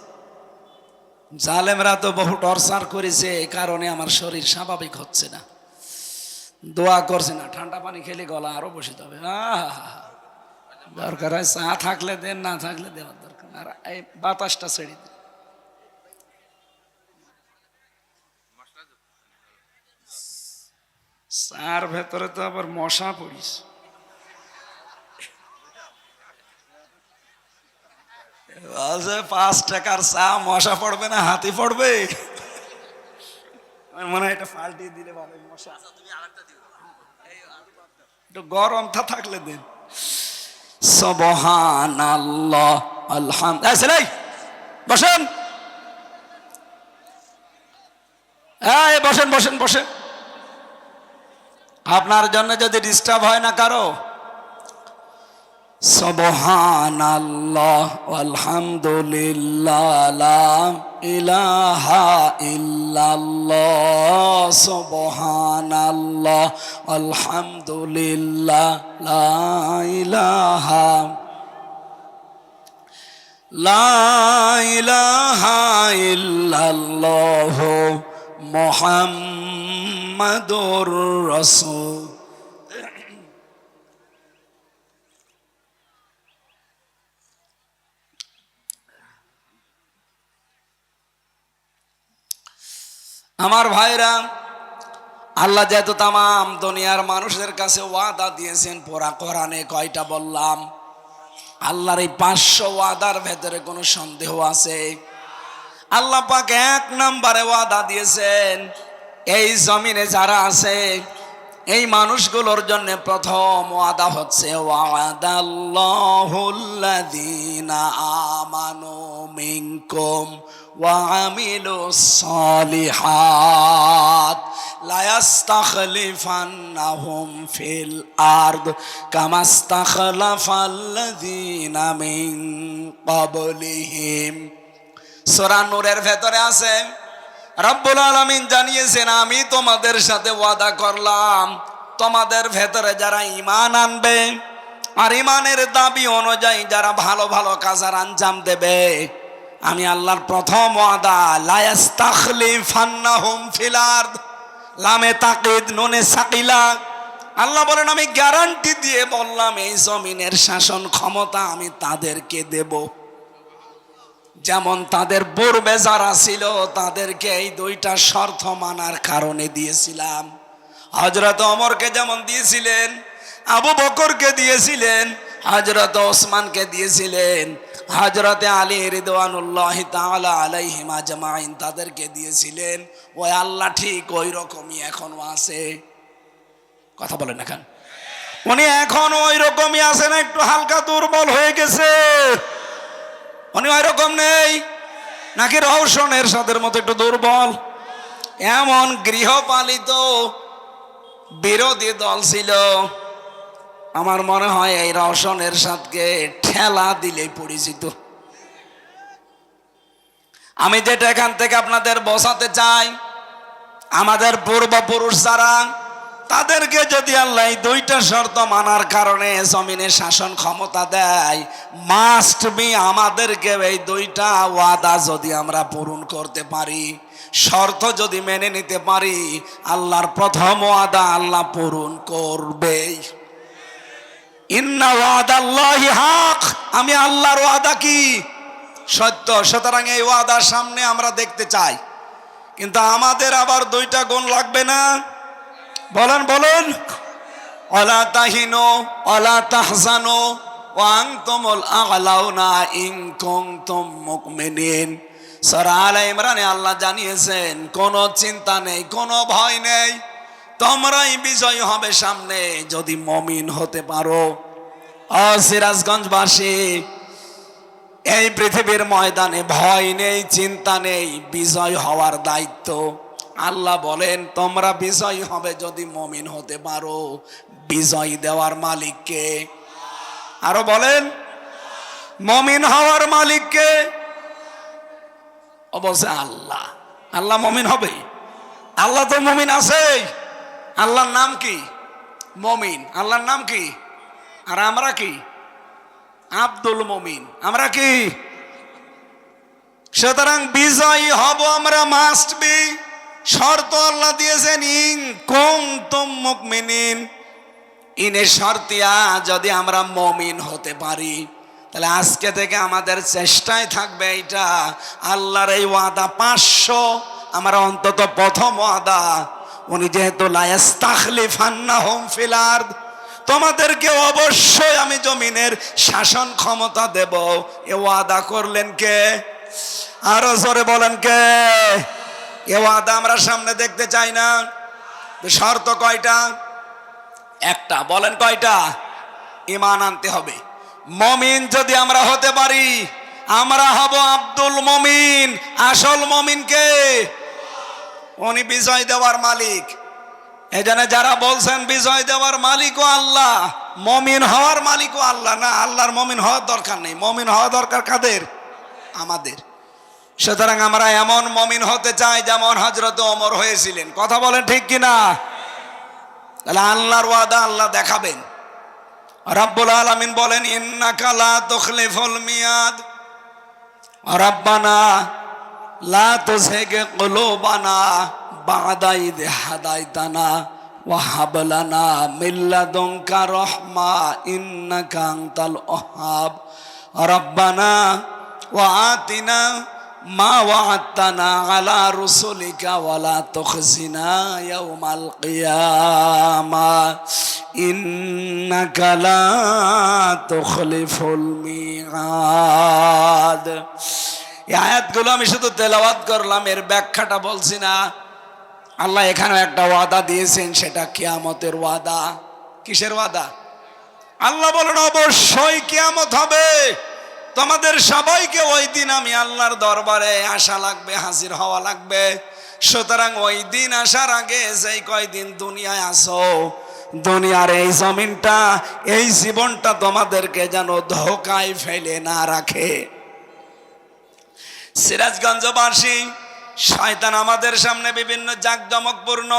জালেমরা তো বহু টর্চার করেছে, এই কারণে আমার শরীর স্বাভাবিক হচ্ছে না। দোয়া করছে না, ঠান্ডা পানি খেলে গলা আরো বসে যাবে। দরকার হয় চা থাকলে দেন, না থাকলে দেওয়ার দরকার। আর এই বাতাসটা ছেড়ে দেন। চার ভেতরে তো আবার মশা পড়িস। 5 টাকার চা মশা পড়বে না, হাতি পড়বে। মনে হয় এটা পাল্টিয়ে দিলে ভালো। মশা একটু গরমটা থাকলে দেন। সুবহানাল্লাহ, আলহামদুলিল্লাহ। বসেন, বসেন বসেন বসেন। আপনার জন্য যদি ডিস্টার্ব হয় না কারো, সুবহানাল্লাহ আলহামদুলিল্লাহ লা ইলাহা ইল্লাল্লাহ সুবহানাল্লাহ আলহামদুলিল্লাহ লা ইলাহা ইল্লাল্লাহ মুহাম্মাদুর রাসূল। আমার ভাইরা, আল্লাহ যেহেতু তামাম দুনিয়ার মানুষদের কাছে ওয়াদা দিয়েছেন, পুরা কোরআনে কয়টা বললাম? আল্লাহর এই 500 ওয়াদার ভেতরে কোনো সন্দেহ আছে? আল্লাহ পাক 1 নম্বরে ওয়াদা দিয়েছেন, এই জমিনে যারা আছে এই মানুষগুলোর জন্য প্রথম ওয়াদা হচ্ছে ওয়াদাল্লাহুল্লাযীনা আমানু মিনকুম ওয়া আমিলুস সালিহাত লা ইস্তাখলিফান্নাহুম ফিল আরদ কামা ইস্তাখলাফাল্লাযীনা মিন ক্বাবলিহিম। সূরা নূরের ভেতরে আছে, রব্বুল আলামিন জানিয়েছেন, আমি তোমাদের সাথে ওয়াদা করলাম, তোমাদের ভেতরে যারা ঈমান আনবে আর ঈমানের দাবি অনুযায়ী যারা ভালো ভালো কাজের আঞ্জাম দেবে, আমি আল্লাহর প্রথম ওয়াদা লা ইস্তাখলিফান্নাহুম ফিল আরদ, লামে তাকিদ নুনে সাকিলা। আল্লাহ বলেন, আমি গ্যারান্টি দিয়ে বললাম এই জমিনের শাসন ক্ষমতা আমি তাদেরকে দেব। যেমন তাদের পূর্বে যারা ছিল তাদেরকে এই 2টা শর্ত মানার কারণে দিয়েছিলাম। হযরত ওমরকে যেমন দিয়েছিলেন, আবু বকরকে দিয়েছিলেন, হযরত ওসমানকে দিয়েছিলেন, হযরতে আলী রিদওয়ানুল্লাহি তাআলা আলাইহিম আজমাইন তাদেরকে দিয়েছিলেন। ওই আল্লাহ ঠিক ওই রকমই এখনো আছে। কথা বলেন না কেন? উনি এখনো ওই রকমই আছেন, একটু হালকা দুর্বল হয়ে গেছে? উনি ওই রকম নেই নাকি রওশনের সাথে মতো একটু দুর্বল? এমন গৃহপালিত বিরোধী দল ছিল, আমার মনে হয় এই রওশনের সাথে ঠেলা দিলেই পরিচিত। আমি যেটা এখান থেকে আপনাদের বোঝাতে চাই, আমাদের পূর্বপুরুষ যারা, তাদেরকে যদি আল্লাহ এই 2টা শর্ত মানার কারণে জমিনে শাসন ক্ষমতা দেয়, মাস্ট বি আমাদেরকে এই 2টা ওয়াদা যদি আমরা পূরণ করতে পারি, শর্ত যদি মেনে নিতে পারি, আল্লাহর প্রথম ওয়াদা আল্লাহ পূরণ করবেই। ইন্না ওয়াদাল্লাহি হক, আমি আল্লাহর ওয়াদা কি সত্য। সুতরাং এই ওয়াদার সামনে আমরা দেখতে চাই, কিন্তু আমাদের আবার 2টা গুণ লাগবে না? বলেন বলেন। ওয়ালা তাহিনু ওয়ালা তাহজানু ওয়া আনতুমুল আ'লাউনা ইন কুনতুম মুমিনিন। সূরা আলে ইমরানে আল্লাহ জানিয়েছেন, কোনো চিন্তা নেই, কোনো ভয় নেই, তোমরাই বিজয়ী হবে সামনে যদি মুমিন হতে পারো। ও সিরাজগঞ্জবাসী, এই পৃথিবীর ময়দানে ভয় নেই, চিন্তা নেই, বিজয় হওয়ার দায়িত্ব আল্লাহ বলেন তোমরা বিজয়ী হবে যদি মুমিন হতে পারো। বিজয় দেওয়ার মালিক কে? আরো বলেন, মুমিন হওয়ার মালিক কে? অবশ্য আল্লাহ। আল্লাহ মুমিন হবে? আল্লাহ তো মুমিন আছে। আল্লাহর নাম কি? মুমিন। আল্লাহর নাম কি? আর আমরা কি? আব্দুল মুমিন। আমরা কি? সুতরাং বিজয়ী হব আমরা, মাস্ট বি। শর্ত আল্লাহ দিয়েছেন ইন কুনতুম মুমিনিন। ইনের শর্তিয়া যদি আমরা মুমিন হতে পারি, তাহলে আজকে থেকে আমাদের চেষ্টায় থাকবে এইটা, আল্লাহর এই ওয়াদা 500 আমরা অন্তত প্রথম ওয়াদা, উনি যেহেতু লা ইস্তাখলিফান্নাহুম ফিল আরদ, তোমাদেরকে অবশ্যই আমি জমিনের শাসন ক্ষমতা দেব, এ ওয়াদা করলেন কে? আরো জোরে বলেন কে? এ ওয়াদা আমরা সামনে দেখতে চাই না? শর্ত কয়টা? একটা। বলেন কয়টা? ঈমান আনতে হবে। মুমিন যদি আমরা হতে পারি, আমরা হব আব্দুল মুমিন। আসল মুমিন কে? উনি বিজয় দেওয়ার মালিক। এই জন্য যারা বলছেন বিজয় দেওয়ার মালিকও আল্লাহ, মমিন হওয়ার মালিকও আল্লাহ, না, আল্লাহর মমিন হওয়ার দরকার নেই। মমিন হওয়া দরকার কাদের? আমাদের। সুতরাং আমরা এমন মমিন হতে চাই যেমন হযরত ওমর হয়েছিলেন। কথা বলেন ঠিক কিনা? তাহলে আল্লাহর ওয়াদা আল্লাহ দেখাবেন। রাব্বুল আলামিন বলেন ইন্নাকা লা তুখলিফুল মিয়াদ রাব্বানা লা তুযিগ কুলুবানা বা'দা ইয হাদাইতানা ওয়া হাব লানা মিন লাদুনকা রাহমা ইন্নাকা আনতাল ওয়াহ্হাব রাব্বানা ওয়া আতিনা মা ওয়া'আদতানা আলা রুসুলিকা ওয়া লা তুখজিনা ইয়াওমাল কিয়ামাহ ইন্নাকা লা তুখলিফুল মিআদ। এই আয়াতগুলো আমি শুধু তেলাওয়াত করলাম, এর ব্যাখ্যাটা বলছি না। আল্লাহ এখানে একটা ওয়াদা দিয়েছেন, সেটা কিয়ামতের ওয়াদা। কিসের ওয়াদা? আল্লাহ বলেন অবশ্যই কিয়ামত হবে, তোমাদের সবাইকে ওই দিন আমি আল্লাহর দরবারে আসা লাগবে, হাজির হওয়া লাগবে। সুতরাং ওই দিন আসার আগে যেই কয়দিন দুনিয়ায় আসো, দুনিয়ার এই জমিনটা, এই জীবনটা তোমাদেরকে যেন ধোকায় ফেলে না রাখে। সিরাজগঞ্জবাসী, শয়তান আমাদের সামনে বিভিন্ন জাঁকজমকপূর্ণ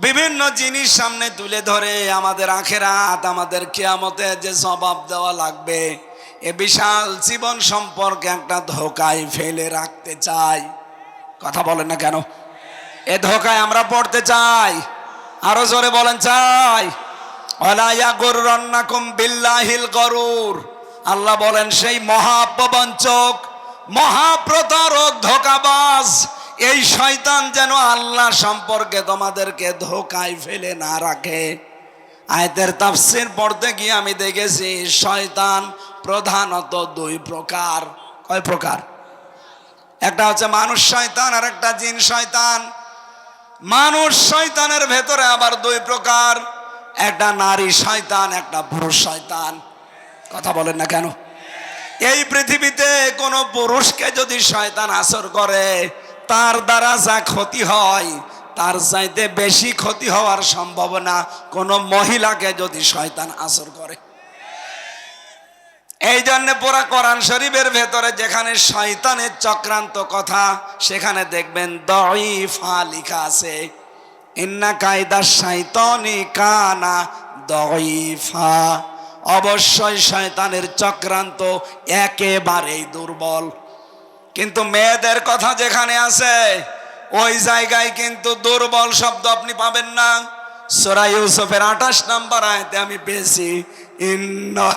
বিভিন্ন জিনিস সামনে তুলে ধরে আমাদের আখিরাত, আমাদের কিয়ামতে যে জবাব দেওয়া লাগবে, এ বিশাল জীবন সম্পর্কে একটা ধোকায় ফেলে রাখতে চাই। কথা বলেন না কেন? এ ধোকায় আমরা পড়তে চাই। আরো জোরে বলেন চাই। ওয়ালা ইয়াগুররান্নাকুম বিল্লাহিল গরুর। আল্লাহ বলেন সেই মহাপ্রবঞ্চক, মহাপ্রতারক, ধোঁকাবাজ এই শয়তান যেন আল্লাহ সম্পর্কে তোমাদেরকে ধোকায় ফেলে না রাখে। আয়াতের তাফসীর পড়তে গিয়ে আমি দেখেছি শয়তান প্রধানত দুই প্রকার। কয় প্রকার? একটা হচ্ছে মানুষ শয়তান, আর একটা জিন শয়তান। মানুষ শয়তানের ভেতরে আবার দুই প্রকার, একটা নারী শয়তান, একটা পুরুষ শয়তান। কথা বলেন না কেন? এই পৃথিবীতে কোনো পুরুষকে যদি শয়তান আসর করে, তার দ্বারা যা ক্ষতি হয় তার চাইতে বেশি ক্ষতি হওয়ার সম্ভাবনা কোনো মহিলাকে যদি শয়তান আসর করে। এই জন্য পুরা কোরআন শরীফের ভেতরে যেখানে শয়তানের চক্রান্ত কথা, সেখানে দেখবেন দঈফা লেখা আছে। ইন্না কায়দা শাইতানি কানা দঈফা। অবশ্যই শয়তানের চক্রান্ত একেবারেই দুর্বল। কিন্তু মেয়েদের কথা যেখানে আছে, ওই জায়গায় কিন্তু দুর্বল শব্দ আপনি পাবেন না। সূরা ইউসুফের 28 নম্বর আয়াতে আমি পেয়েছি ইন্না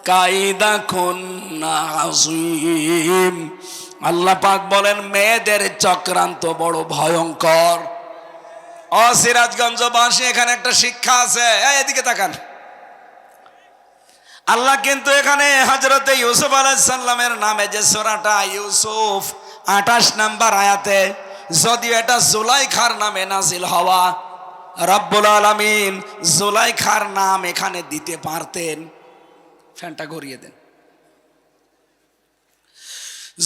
কাইদাকুন্না আযীম। আল্লাহ পাক বলেন মেয়েদের চক্রান্ত বড় ভয়ঙ্কর। ও সিরাজগঞ্জবাসী, এখানে একটা শিক্ষা আছে। এদিকে তাকান। আল্লাহ কিন্তু এখানে হযরতে ইউসুফ আলাইহিস সালামের নামে যে সূরাটা ইউসুফ 28 নম্বর আয়াতে, যদিও এটা জুলাইখার নামে নাজিল হওয়া, রব্বুল আলামিন জুলাইখার নাম এখানে দিতে পারতেন। ফ্যানটা ঘুরিয়ে দেন।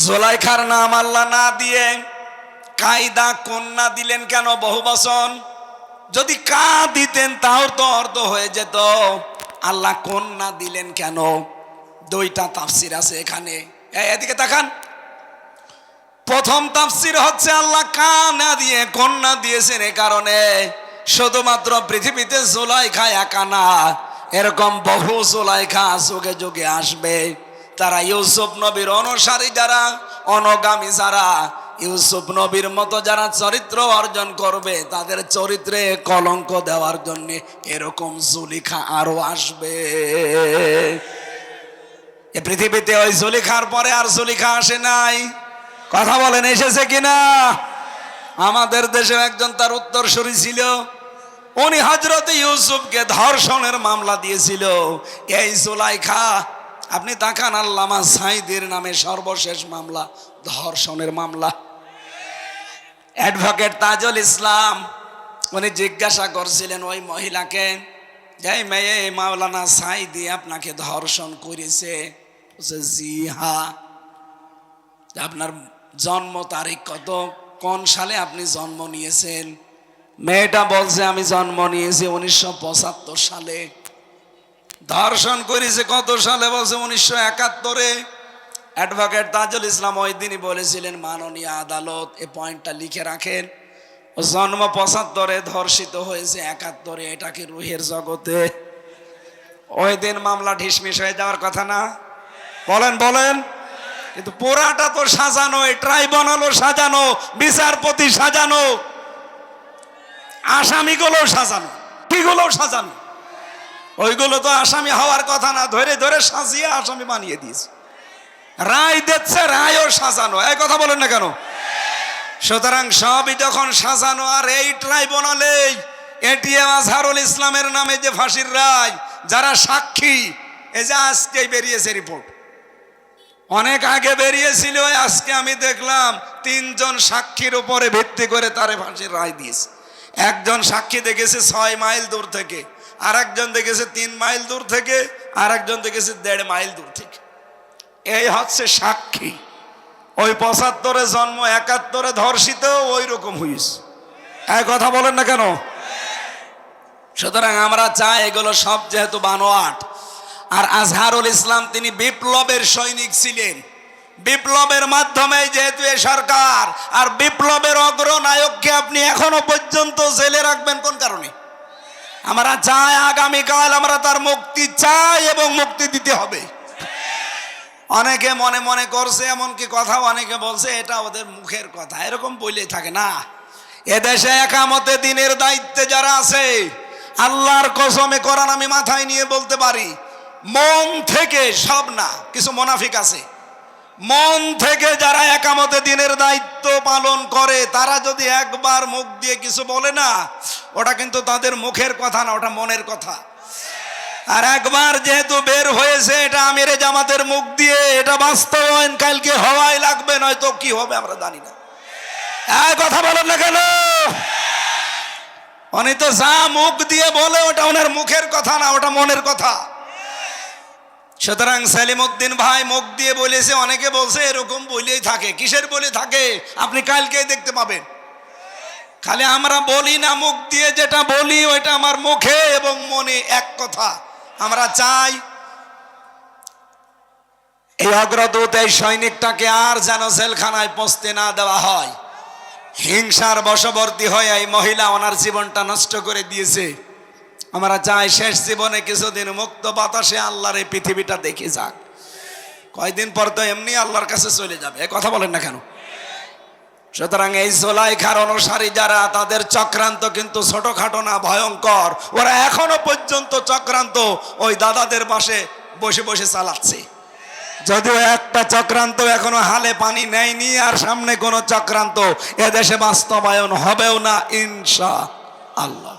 জুলাইখার নাম আল্লাহ না দিয়ে কায়দা কন্যা দিলেন কেন? বহুবচন। যদি কা দিতেন তাও তো অর্থ হয়ে যেত। আল্লাহ কন্যা দিলেন কেন? দুইটা তাফসির আছে এখানে। এদিকে তাকান। প্রথম তাফসির হচ্ছে আল্লাহ কা না দিয়ে কন্যা দিয়েছেন এ কারণে, শুধুমাত্র পৃথিবীতে জুলাইখা একা না, এরকম বহু জুলাইখা যুগে যুগে আসবে। তারা ইউসুফ নবীর অনুসারী যারা, অনুগামী যারা, ইউসুফ নবীর মতো যারা চরিত্র অর্জন করবে, তাদের চরিত্রে কলঙ্ক দেওয়ার জন্য এরকম জুলিখা আরো আসবে। এ পৃথিবীতে ওই জুলিখার পরে আর জুলিখা আসে নাই। কথা বলেন এসেছে কিনা? আমাদের দেশে একজন তার উত্তরসূরি ছিল, উনি হযরতে ইউসুফকে ধর্ষণের মামলা দিয়েছিল। এই জুলাইখা, আপনি তাকান, আল্লামা সাঈদীর নামে সর্বশেষ মামলা ধর্ষণের মামলা। অ্যাডভোকেট তাজুল ইসলাম উনি জিজ্ঞাসা করছিলেন ওই মহিলাকে, যে মেয়ে মাওলানা সাঈদী আপনাকে ধর্ষণ করেছে? জি হ্যাঁ। আপনার জন্ম তারিখ কত? কোন সালে আপনি জন্ম নিয়েছেন? মেয়েটা বলছে আমি জন্ম নিয়েছি 1975 সালে। ধর্ষণ করেছে কত সালে? বলছে 1971-এ। অ্যাডভোকেট তাজুল ইসলাম ওই দিনই বলেছিলেন, মাননীয় আদালত এই পয়েন্টটা লিখে রাখেন, ও জন্ম 75-এ, ধর্ষিত হয়েছে 71-এ, এটা কি রুহের জগতে? ওই দিন মামলা ঢিসমিস হয়ে যাওয়ার কথা না? বলেন বলেন। কিন্তু পুরাটা তো সাজানো, এই ট্রাইব্যুনালও সাজানো, বিচারপতি সাজানো, আসামিগুলো সাজানো, কিগুলো সাজানো। ওইগুলো তো আসামি হওয়ার কথা না, ধরে ধরে সাজিয়ে আসামি বানিয়ে দিয়েছে। রায় দিচ্ছে, রায়ও সাজানো। এই কথা বলেন না কেন? সুতরাং সবই যখন সাজানো, আর এই ট্রাইব্যুনালে এটিএম আজহারুল ইসলামের নামে যে ফাঁসির রায়, যারা সাক্ষী, এই যে আজকে বেরিয়েছে রিপোর্ট, অনেক আগে বেরিয়েছিল, আজকে আমি দেখলাম 3 জন সাক্ষীর উপরে ভিত্তি করে তারে ফাঁসির রায় দিয়েছে। একজন সাক্ষী দেখেছে 6 মাইল দূর থেকে, আর একজন দেখেছে 3 মাইল দূর থেকে, আর একজন দেখেছে 1.5 মাইল দূর থেকে। এই হচ্ছে সাক্ষী। ওই 75-এ জন্ম, 71-এ ধর্ষিত, ওই রকম হয়েছে। এই কথা বলেন না কেন? সুতরাং আমরা চাই এগুলো সব যেহেতু বানোয়াট। আর আজহারুল ইসলাম তিনি বিপ্লবের সৈনিক ছিলেন, বিপ্লবের মাধ্যমে যেহেতু এ সরকার, আর বিপ্লবের অগ্রনায়ককে আপনি এখনো পর্যন্ত জেলে রাখবেন কোন কারণে? আমরা চাই আগামীকাল আমরা তার মুক্তি চাই, এবং মুক্তি দিতে হবে। অনেকে মনে মনে করছে, এমনকি কথা অনেকে বলছে এটা ওদের মুখের কথা, এরকম বলেই থাকে না। এদেশে একামতে দিনের দায়িত্বে যারা আছে, আল্লাহর কসমে কোরআন আমি মাথায় নিয়ে বলতে পারি, মন থেকে, সব না, কিছু মুনাফিক আছে, মন থেকে যারা একামতে দিনের দায়িত্ব পালন করে, তারা যদি একবার মুখ দিয়ে কিছু বলে না, ওটা কিন্তু তাদের মুখের কথা না, ওটা মনের কথা। আর একবার যেহেতু বের হয়েছে, এটা আমিরে জামাতের মুখ দিয়ে, এটা বাস্তবায়ন কালকে হওয়াই লাগবে, নয়তো কি হবে আমরা জানি না। এই কথা বলেন না কেন? উনি তো যা মুখ দিয়ে বলে ওটা ওনার মুখের কথা না, ওটা মনের কথা। সুতরাং সেলিমউদ্দিন ভাই মুখ দিয়ে বলেছে, অনেকে বলছে এরকম বলেই থাকে। কিসের বলে থাকে? আপনি কালকেই দেখতে পাবেন। খালি আমরা বলি না, মুখ দিয়ে যেটা বলি ওইটা আমার মুখে এবং মনে এক কথা। আমরা চাই এই অগ্রদূত, এই সৈনিকটাকে আর যেন জেলখানায় পৌঁছতে না দেওয়া হয়। হিংসার বশবর্তী হয়ে এই মহিলা ওনার জীবনটা নষ্ট করে দিয়েছে। আমরা চাই শেষ জীবনে কিছুদিন মুক্ত বাতাসে আল্লাহর এই পৃথিবীটা দেখে যাক। কয়দিন পর তো এমনি আল্লাহর কাছে চলে যাবে। এ কথা বলেন না কেন? সুতরাং এই জুলাইখার অনুসারী যারা, তাদের চক্রান্ত কিন্তু ছোটখাটো না, ভয়ঙ্কর। ওরা এখনো পর্যন্ত চক্রান্ত ওই দাদাদের পাশে বসে বসে চালাচ্ছে। যদিও একটা চক্রান্ত এখনো হালে পানি নেয়নি, আর সামনে কোনো চক্রান্ত এদেশে বাস্তবায়ন হবেও না ইনশাআল্লাহ।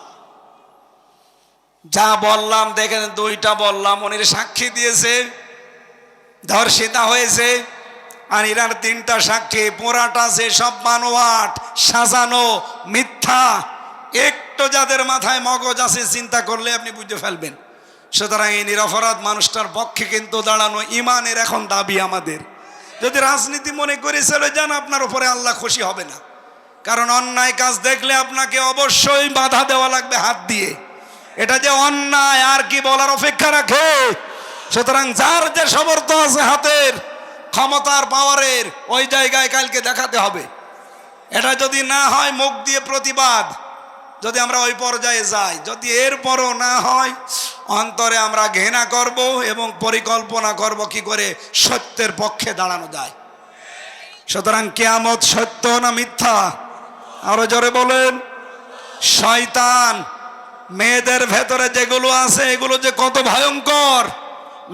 যা বললাম দেখেন, 2টা বললাম, উনি সাক্ষী দিয়েছে, ধর্ষিতা হয়েছে, আর ইরার 3টা সাক্ষী। পুরাটা যে সব বানোয়াট, সাজানো, মিথ্যা। একটু যাদের মাথায় মগজ আছে, চিন্তা করলে আপনি বুঝে ফেলবেন। সুতরাং এই নিরপরাধ মানুষটার পক্ষে কিন্তু দাঁড়ানো ইমানের এখন দাবি আমাদের। যদি রাজনীতি মনে করে চলে যান, আপনার উপরে আল্লাহ খুশি হবে না। কারণ অন্যায় কাজ দেখলে আপনাকে অবশ্যই বাধা দেওয়া লাগবে হাত দিয়ে। এটা যে অন্যায় আর কি বলার অপেক্ষা রাখে? সুতরাং যার যে সমর্থ আছে হাতের, ক্ষমতার, পাওয়ারের, ওই জায়গায় কালকে দেখাতে হবে। এটা যদি না হয় মুখ দিয়ে প্রতিবাদ, যদি আমরা ওই পর্যায়ে যাই, যদি এরপরও না হয়, অন্তরে আমরা ঘৃণা করব এবং পরিকল্পনা করব কি করে সত্যের পক্ষে দাঁড়ানো যায়। সুতরাং কিয়ামত সত্য না মিথ্যা? আরো জোরে বলেন। শয়তান মেয়েদের ভেতরে যেগুলো আছে, এগুলো যে কত ভয়ঙ্কর।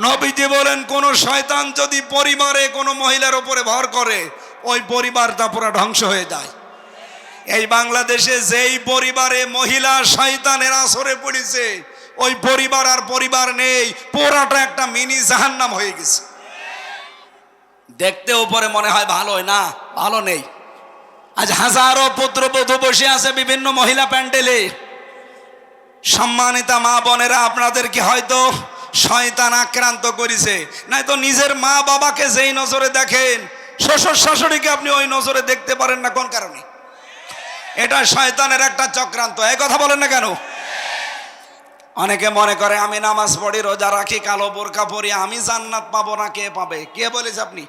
নবীজি বলেন, কোন শয়তান যদি পরিবারে কোনো মহিলার উপরে ভর করে, ওই পরিবারটা পুরো ধ্বংস হয়ে যায়। এই বাংলাদেশে যেই পরিবারে মহিলা শয়তানের আসরে পড়েছে, ওই পরিবার আর পরিবার নেই, পুরাটা একটা মিনি জাহান্নাম হয়ে গেছে। দেখতে উপরে মনে হয় ভালো, না, ভালো নেই। আজ হাজারো পুত্রবধূ বসে আছে বিভিন্ন মহিলা প্যান্ডেলে। সম্মানিতা মা বোনেরা, আপনাদেরকে হয়তো শয়তান আক্রান্ত করেছে, নাই তো নিজের মা বাবাকে যেই নজরে দেখেন, শ্বশুর শাশুড়িকে আপনি ওই নজরে দেখতে পারেন না। কোন কারণে? এটা শয়তানের একটা চক্রান্ত। এই কথা বলেন না কেন? অনেকে মনে করে আমি নামাজ পড়ি, রোজা রাখি, কালো বোরকা পরি, আমি জান্নাত পাবো না। কে পাবে? কে বলেছে আপনি?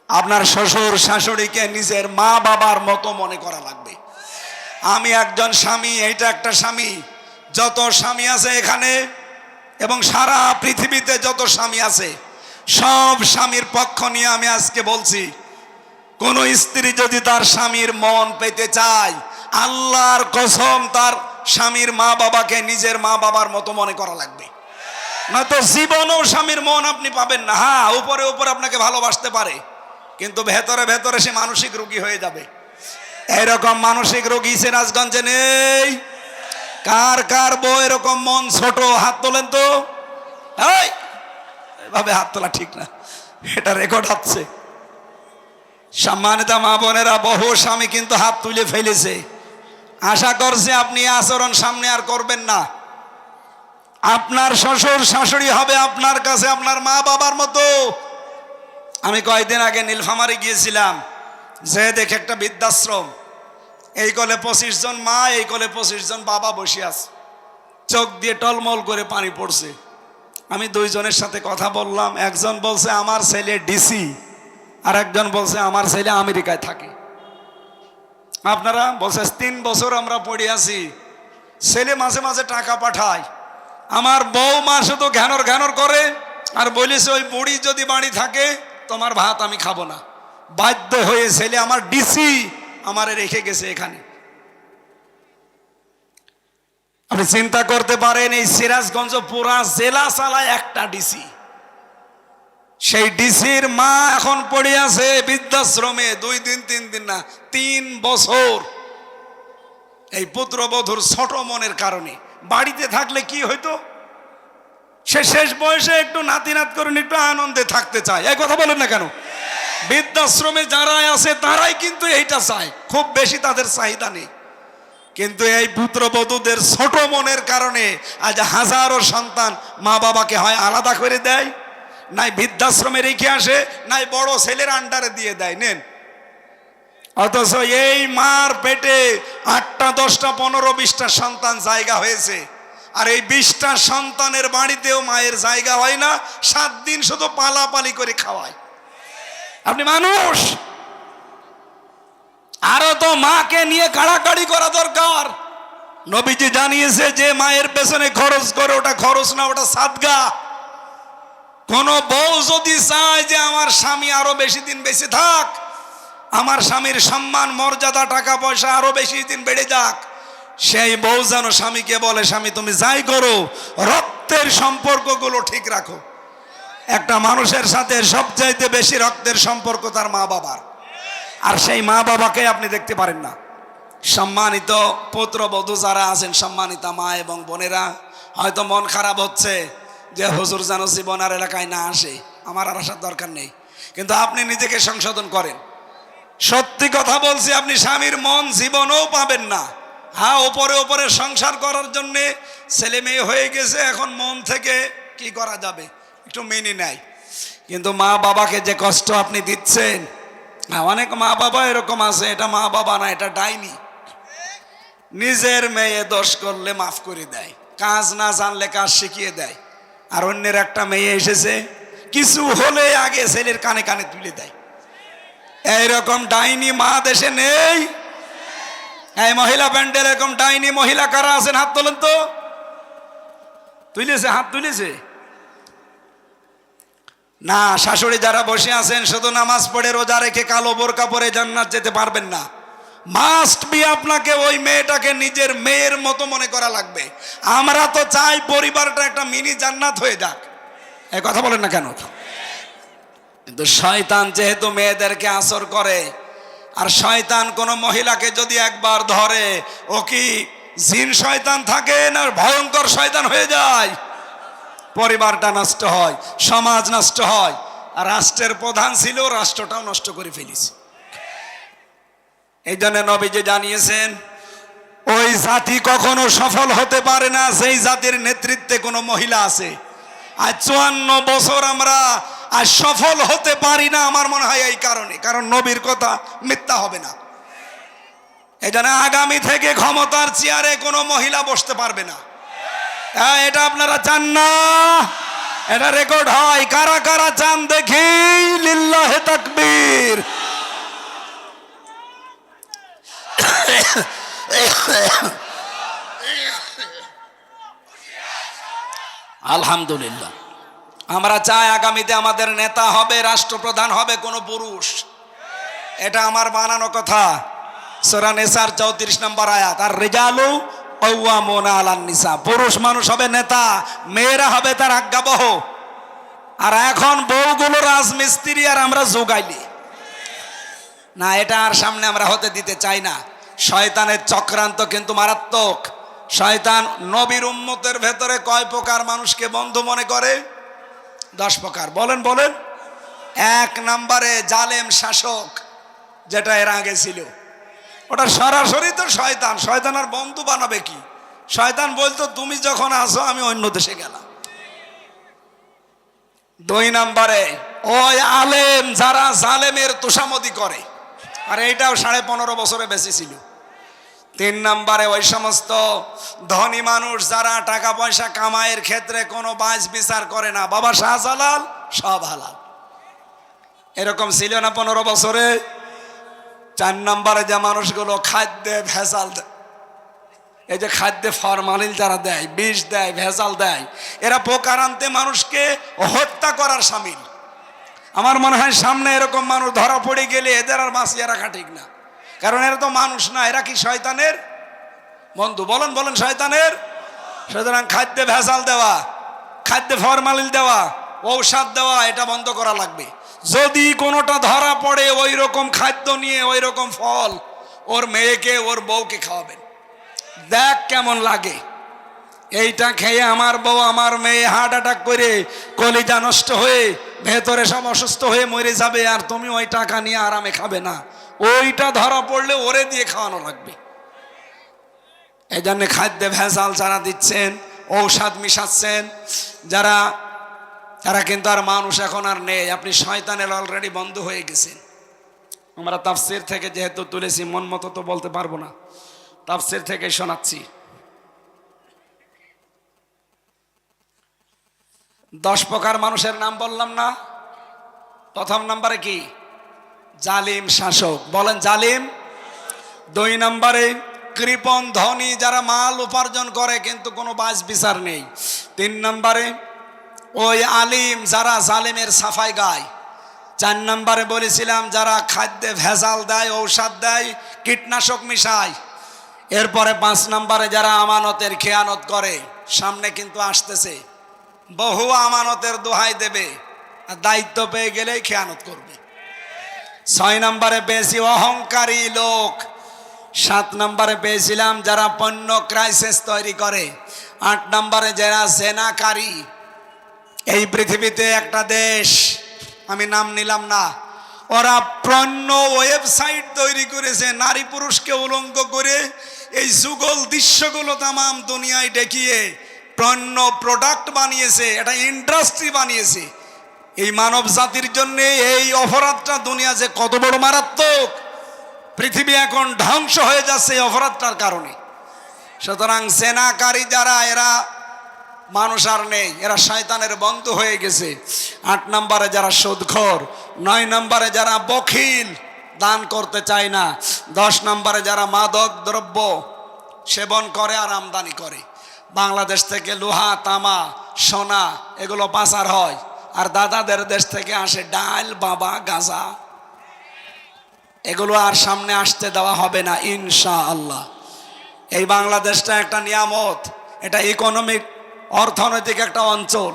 আপনার শ্বশুর শাশুড়িকে নিজের মা বাবার মতো মনে করা লাগবে। আমি একজন স্বামী, এইটা একটা স্বামী। যত স্বামী আছে এখানে এবং সারা পৃথিবীতে যত স্বামী আছে, সব স্বামীর পক্ষ নিয়ে আমি আজকে বলছি, কোন স্ত্রী যদি তার স্বামীর মন পেতে চায়, আল্লাহর কসম তার স্বামীর মা বাবাকে নিজের মা বাবার মতো মনে করা লাগবে। নয়তো জীবনেও স্বামীর মন আপনি পাবেন না। হ্যাঁ, উপরে উপরে আপনাকে ভালোবাসতে পারে, কিন্তু ভেতরে ভেতরে সে মানসিক রোগী হয়ে যাবে। এরকম মানসিক রোগী সিরাজগঞ্জে নেই? কার কার বউ এরকম মন ছোট? হাত তোলেন তো। এভাবে হাত তোলা ঠিক না, এটা রেকর্ড হচ্ছে। সম্মানিত মা বোনেরা, বহু স্বামী কিন্তু হাত তুলে ফেলেছে। আশা করছে আপনি আচরণ সামনে আর করবেন না। আপনার শ্বশুর শাশুড়ি হবে আপনার কাছে আপনার মা বাবার মতো। আমি কয়েকদিন আগে নীলফামারী গিয়েছিলাম, যে দেখে একটা বৃদ্ধাশ্রম, এই কোলে 25 জন মা, এই কোলে 25 জন বাবা বসে আছে, চোখ দিয়ে টলমল করে পানি পড়ছে। আমি দুইজনের সাথে কথা বললাম। একজন বলছে আমার ছেলে ডিসি, আর একজন বলছে আমার ছেলে আমেরিকায় থাকে। আপনারা বলছে 3 বছর আমরা পড়ে আছি, ছেলে মাঝে মাঝে টাকা পাঠায়, আমার বউ মা শুধু ঘ্যানর ঘ্যানর করে আর বলেছে ওই বুড়ি যদি বাড়ি থাকে তোমার ভাত আমি খাবো না। বাধ্য হয়ে ছেলে আমার ডিসি আমারে রেখে গেছে এখানে। আপনি চিন্তা করতে পারেন, এই সিরাজগঞ্জ পুরা জেলা চালায় একটা ডিসি। সেই ডিসির মা এখন পড়ে আছে বৃদ্ধাশ্রমে 2 দিন 3 দিন না 3 বছর। এই পুত্রবধূর ছোট মনের কারণে। বাড়িতে থাকলে কি হইতো? সে শেষ বয়সে একটু নাতিনাত করে একটু আনন্দে থাকতে চায়। এই কথা বলেন না কেন? বৃদ্ধাশ্রমে যারা আছে তারাই কিন্তু এইটা চায়, খুব বেশি তাদের চাহিদা নেই। কিন্তু এই পুত্রবধূদের ছোট মনের কারণে আজ হাজারো সন্তান মা বাবাকে হয় আলাদা করে দেয়, নাই বৃদ্ধাশ্রমে রেখে আসে, নাই বড় ছেলের আন্ডারে দিয়ে দেয় নেন। অথচ এই মার পেটে 8টা 10টা 15 20টা সন্তান জায়গা হয়েছে, আর এই 20টা সন্তানের বাড়িতেও মায়ের জায়গা হয় না। 7 দিন শুধু পালাপালি করে খাওয়ায়। আপনি মানুষ, আরো তো মাকে নিয়ে কাড়াকাড়ি করা দরকার। নবীজি জানিয়েছে যে মায়ের পেছনে খরচ করে ওটা খরচ না, ওটা সাদগা। কোন বউ যদি চায় যে আমার স্বামী আরো বেশি দিন বেঁচে থাক, আমার স্বামীর সম্মান মর্যাদা টাকা পয়সা আরো বেশি দিন বেড়ে যাক, সেই বউ যেন স্বামীকে বলে স্বামী তুমি যাই করো রক্তের সম্পর্কগুলো ঠিক রাখো। একটা মানুষের সাথে সবচাইতে বেশি রক্তের সম্পর্ক তার মা বাবার, আর সেই মা বাবাকে আপনি দেখতে পারেন না। সম্মানিত পুত্রবধূ যারা আছেন, সম্মানিতা মা এবং বোনেরা, হয়তো মন খারাপ হচ্ছে যে হুজুর যেন জীবন আর এলাকায় না আসে, আমার আর আসার দরকার নেই। কিন্তু আপনি নিজেকে সংশোধন করেন। সত্যি কথা বলছি, আপনি স্বামীর মন জীবনেও পাবেন না। হ্যাঁ, ওপরে ওপরে সংসার করার জন্যে ছেলে মেয়ে হয়ে গেছে, এখন মন থেকে কি করা যাবে একটু মেনে নেয়। কিন্তু মা বাবাকে যে কষ্ট আপনি দিচ্ছেন, অনেক মা বাবা এরকম আছে, এটা মা বাবা না, এটা ডাইনি। নিজের মেয়ে দোষ করলে মাফ করে দেয়, কাজ না জানলে কাজ শিখিয়ে দেয়। আর অন্যের একটা মেয়ে এসেছে, কিছু হলে আগে ছেলের কানে কানে তুলে দেয়। এইরকম ডাইনি মা দেশে নেই? এই মহিলা প্যান্ডেল এরকম ডাইনি মহিলা কারা আছেন? হাত তোলেন তো। তুলেছে? হাত তুলেছে না? শাশুড়ি যারা বসে আছেন, শুধু নামাজ পড়ে রোজা রেখে কালো বোরকা পরে জান্নাত যেতে পারবেন না। মাস্ট বি আপনাকে ওই মেয়েটাকে নিজের মেয়ের মতো মনে করা লাগবে। আমরা তো চাই পরিবারটা একটা মিনি জান্নাত হয়ে যাক। এই কথা বলেন না কেন? কিন্তু শয়তান যেহেতু মেয়েদেরকে আসর করে, আর শয়তান কোন মহিলাকে যদি একবার ধরে, ও কি জিন শয়তান থাকে না ভয়ঙ্কর শয়তান হয়ে যায়? পরিবারটা নষ্ট হয়, সমাজ নষ্ট হয়, আর রাষ্ট্রের প্রধান ছিল, রাষ্ট্রটাও নষ্ট করে ফেলেছে। এই জন্য নবীজি জানিয়েছেন, ওই জাতি কখনো সফল হতে পারে না সেই জাতির নেতৃত্বে কোনো মহিলা আছে। আর 54 বছর আমরা আর সফল হতে পারি না, আমার মনে হয় এই কারণে, কারণ নবীর কথা মিথ্যা হবে না। এই জন্য আগামী থেকে ক্ষমতার চেয়ারে কোনো মহিলা বসতে পারবে না। হ্যাঁ, এটা আপনারা চান না? এটা রেকর্ড হয়। কারা কারা চান দেখি? লিল্লাহে তাকবীর। আলহামদুলিল্লাহ। আমরা চাই আগামীতে আমাদের নেতা হবে, রাষ্ট্রপ্রধান হবে কোনো পুরুষ। এটা আমার বানানো কথা। সূরা নিসার 34 নম্বর আয়াত। আর রিজালু কাওয়ামুনা আলান নিসা। পুরুষ মানুষ হবে নেতা, মেয়েরা হবে তার আজ্ঞাবহ। আর এখন বউগুলো রাজমিস্ত্রি আর আমরা যোগাইলি না। এটা আর সামনে আমরা হতে দিতে চাই না। শয়তানের চক্রান্ত কিন্তু মারাত্মক। শয়তান নবীর উম্মতের ভেতরে কয় প্রকার মানুষকে বন্ধু মনে করে? 10 প্রকার। বলেন বলেন। 1 নম্বরে জালেম শাসক, যেটা এর আগে ছিল। ওটা সরাসরি তো শয়তান। শয়তান আর বন্ধু বানাবে কি? শয়তান বলতো তুমি যখন আসো আমি অন্য দেশে গেলাম। 2 নম্বরে ওই আলেম যারা জালেমের তোষামদি করে, আর এইটাও 15.5 বছরে বেশি ছিল। 3 নম্বরে ওই সমস্ত ধনী মানুষ যারা টাকা পয়সা কামাইয়ের ক্ষেত্রে কোনো বাজ বিচার করে না। বাবা শাহজালাল সব হালাল, এরকম ছিল না 15 বছরে। 4 নম্বরে যে মানুষগুলো খাদ্যে ভেজাল দেয়, এই যে খাদ্যে ফরমালিন যারা দেয়, বিষ দেয়, ভেজাল দেয়, এরা প্রকারান্তে মানুষকে হত্যা করার শামিল। আমার মনে হয় সামনে এরকম মানুষ ধরা পড়ে গেলে এদের আর বাঁচিয়ে রাখা ঠিক না। কারণ এরা তো মানুষ না, এরা কি শয়তানের বন্ধু? বলেন বলেন, শয়তানের। সুতরাং খাদ্যে ভেজাল দেওয়া, খাদ্যে ফরমালিন দেওয়া, ঔষধ দেওয়া, এটা বন্ধ করা লাগবে। যদি কোনোটা ধরা পড়ে ওই রকম খাদ্য নিয়ে, ওই রকম ফল, ওর মেয়েকে ওর বউকে খাওয়াবেন। দেখ কেমন লাগে। এইটা খেয়ে আমার বউ আমার মেয়ে হার্ট অ্যাটাক করে কলিজা নষ্ট হয়ে ভেতরে সব অসুস্থ হয়ে মরে যাবে, আর তুমি ওই টাকা নিয়ে আরামে খাবে না। ওইটা ধরা পড়লে ওরে দিয়ে খাওয়ানো লাগবে। এই জন্য খাদ্যে ভেজাল যারা দিচ্ছেন, ঔষধ মিশাচ্ছেন যারা, তারা কিন্তু আর মানুষ এখন আর নেই। আপনি শয়তানের অলরেডি বন্ধ হয়ে গেছেন। আমরা তাফসীর থেকে যেহেতু তুলেছি, মন মতো তো বলতে পারবো না, তাফসীর থেকে শোনাচ্ছি। 10 প্রকার মানুষের নাম বললাম না? প্রথম নম্বরে কি? জালিম শাসক। বলেন জালিম। 2 নম্বরে কৃপণ ধনী, যারা মাল উপার্জন করে কিন্তু কোনো বাজ বিচার নেই। 3 নম্বরে ওই আলিম যারা জালিমের সাফাই গায়। 4 নম্বরে বলেছিলাম যারা খাদ্যে ভেজাল দেয়, ঔষধ দেয়, কীটনাশক মিশায়। এরপরে 5 নম্বরে যারা আমানতের খেয়ানত করে। সামনে কিন্তু আসতেছে বহু আমানতের দোহাই দেবে, আর দায়িত্ব পেয়ে গেলেই খেয়ানত করবে। 6 নম্বরে পেয়েছি অহংকারী লোক। 7 নম্বরে পেয়েছিলাম যারা পণ্য ক্রাইসিস তৈরি করে। 8 নম্বরে যারা জেনাকারী। এই পৃথিবীতে একটা দেশ, আমি নাম নিলাম না, ওরা পণ্য ওয়েবসাইট তৈরি করেছে, নারী পুরুষকে উলঙ্গ করে এই যুগল দৃশ্যগুলো তাম দুনিয়ায় দেখিয়ে পণ্য প্রোডাক্ট বানিয়েছে, এটা ইন্ডাস্ট্রি বানিয়েছে। এই মানব জাতির জন্য এই অপরাধটা দুনিয়া যে কত বড় মারাত্মক, পৃথিবী এখন ধ্বংস হয়ে যাচ্ছে এই অপরাধটার কারণে। সুতরাং জেনাকারী যারা, এরা মানুষ আর নেই, এরা শয়তানের বন্ধু হয়ে গেছে। 8 নম্বরে যারা সুদখোর। 9 নম্বরে যারা বখিল, দান করতে চায় না। 10 নম্বরে যারা মাদক দ্রব্য সেবন করে আর আমদানি করে। বাংলাদেশ থেকে লোহা, তামা, সোনা এগুলো পাচার হয়, আর দাদাদের দেশ থেকে আসে ডাল, বাবা, গাঁজা। এগুলো আর সামনে আসতে দেওয়া হবে না ইনশাআল্লাহ। এই বাংলাদেশটা একটা নিয়ামত, এটা ইকোনমিক অর্থনৈতিক একটা অঞ্চল।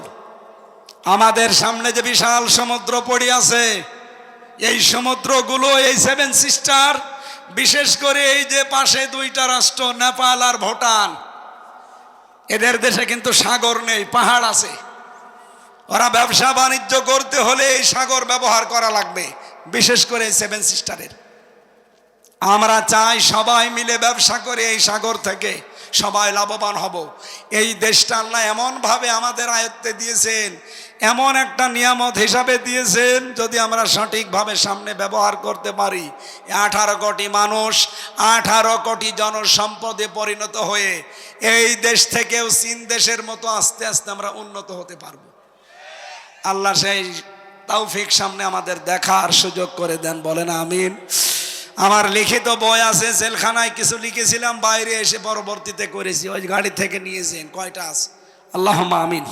আমাদের সামনে যে বিশাল সমুদ্র পড়ে আছে, এই সমুদ্রগুলো, এই 7 সিস্টার, বিশেষ করে এই যে পাশে 2টা রাষ্ট্র নেপাল আর ভুটান, এদের দেশে কিন্তু সাগর নেই, পাহাড় আছে। ওরা ব্যবসা বাণিজ্য করতে হলে এই সাগর ব্যবহার করা লাগবে, বিশেষ করে এই 7 সিস্টারের। আমরা চাই সবাই মিলে ব্যবসা করে এই সাগর থেকে সবাই লাভবান হব। এই দেশটা আল্লাহ এমনভাবে আমাদের আয়ত্তে দিয়েছেন, এমন একটা নিয়ামত হিসাবে দিয়েছেন, যদি আমরা সঠিকভাবে সামনে ব্যবহার করতে পারি, 18 কোটি মানুষ 18 কোটি জনসম্পদে পরিণত হয়ে এই দেশ থেকেও চীন দেশের মতো আস্তে আস্তে আমরা উন্নত হতে পারবো। আল্লাহ সেই তৌফিক সামনে আমাদের দেখার সুযোগ করে দেন, বলেন আমিন। আমার লিখিত বই আছে, জেলখানায় কিছু লিখেছিলাম, বাইরে এসে পরবর্তীতে করেছি, ওই গাড়ি থেকে নিয়েছেন, কয়টা আছে? আল্লাহুম্মা আমিন।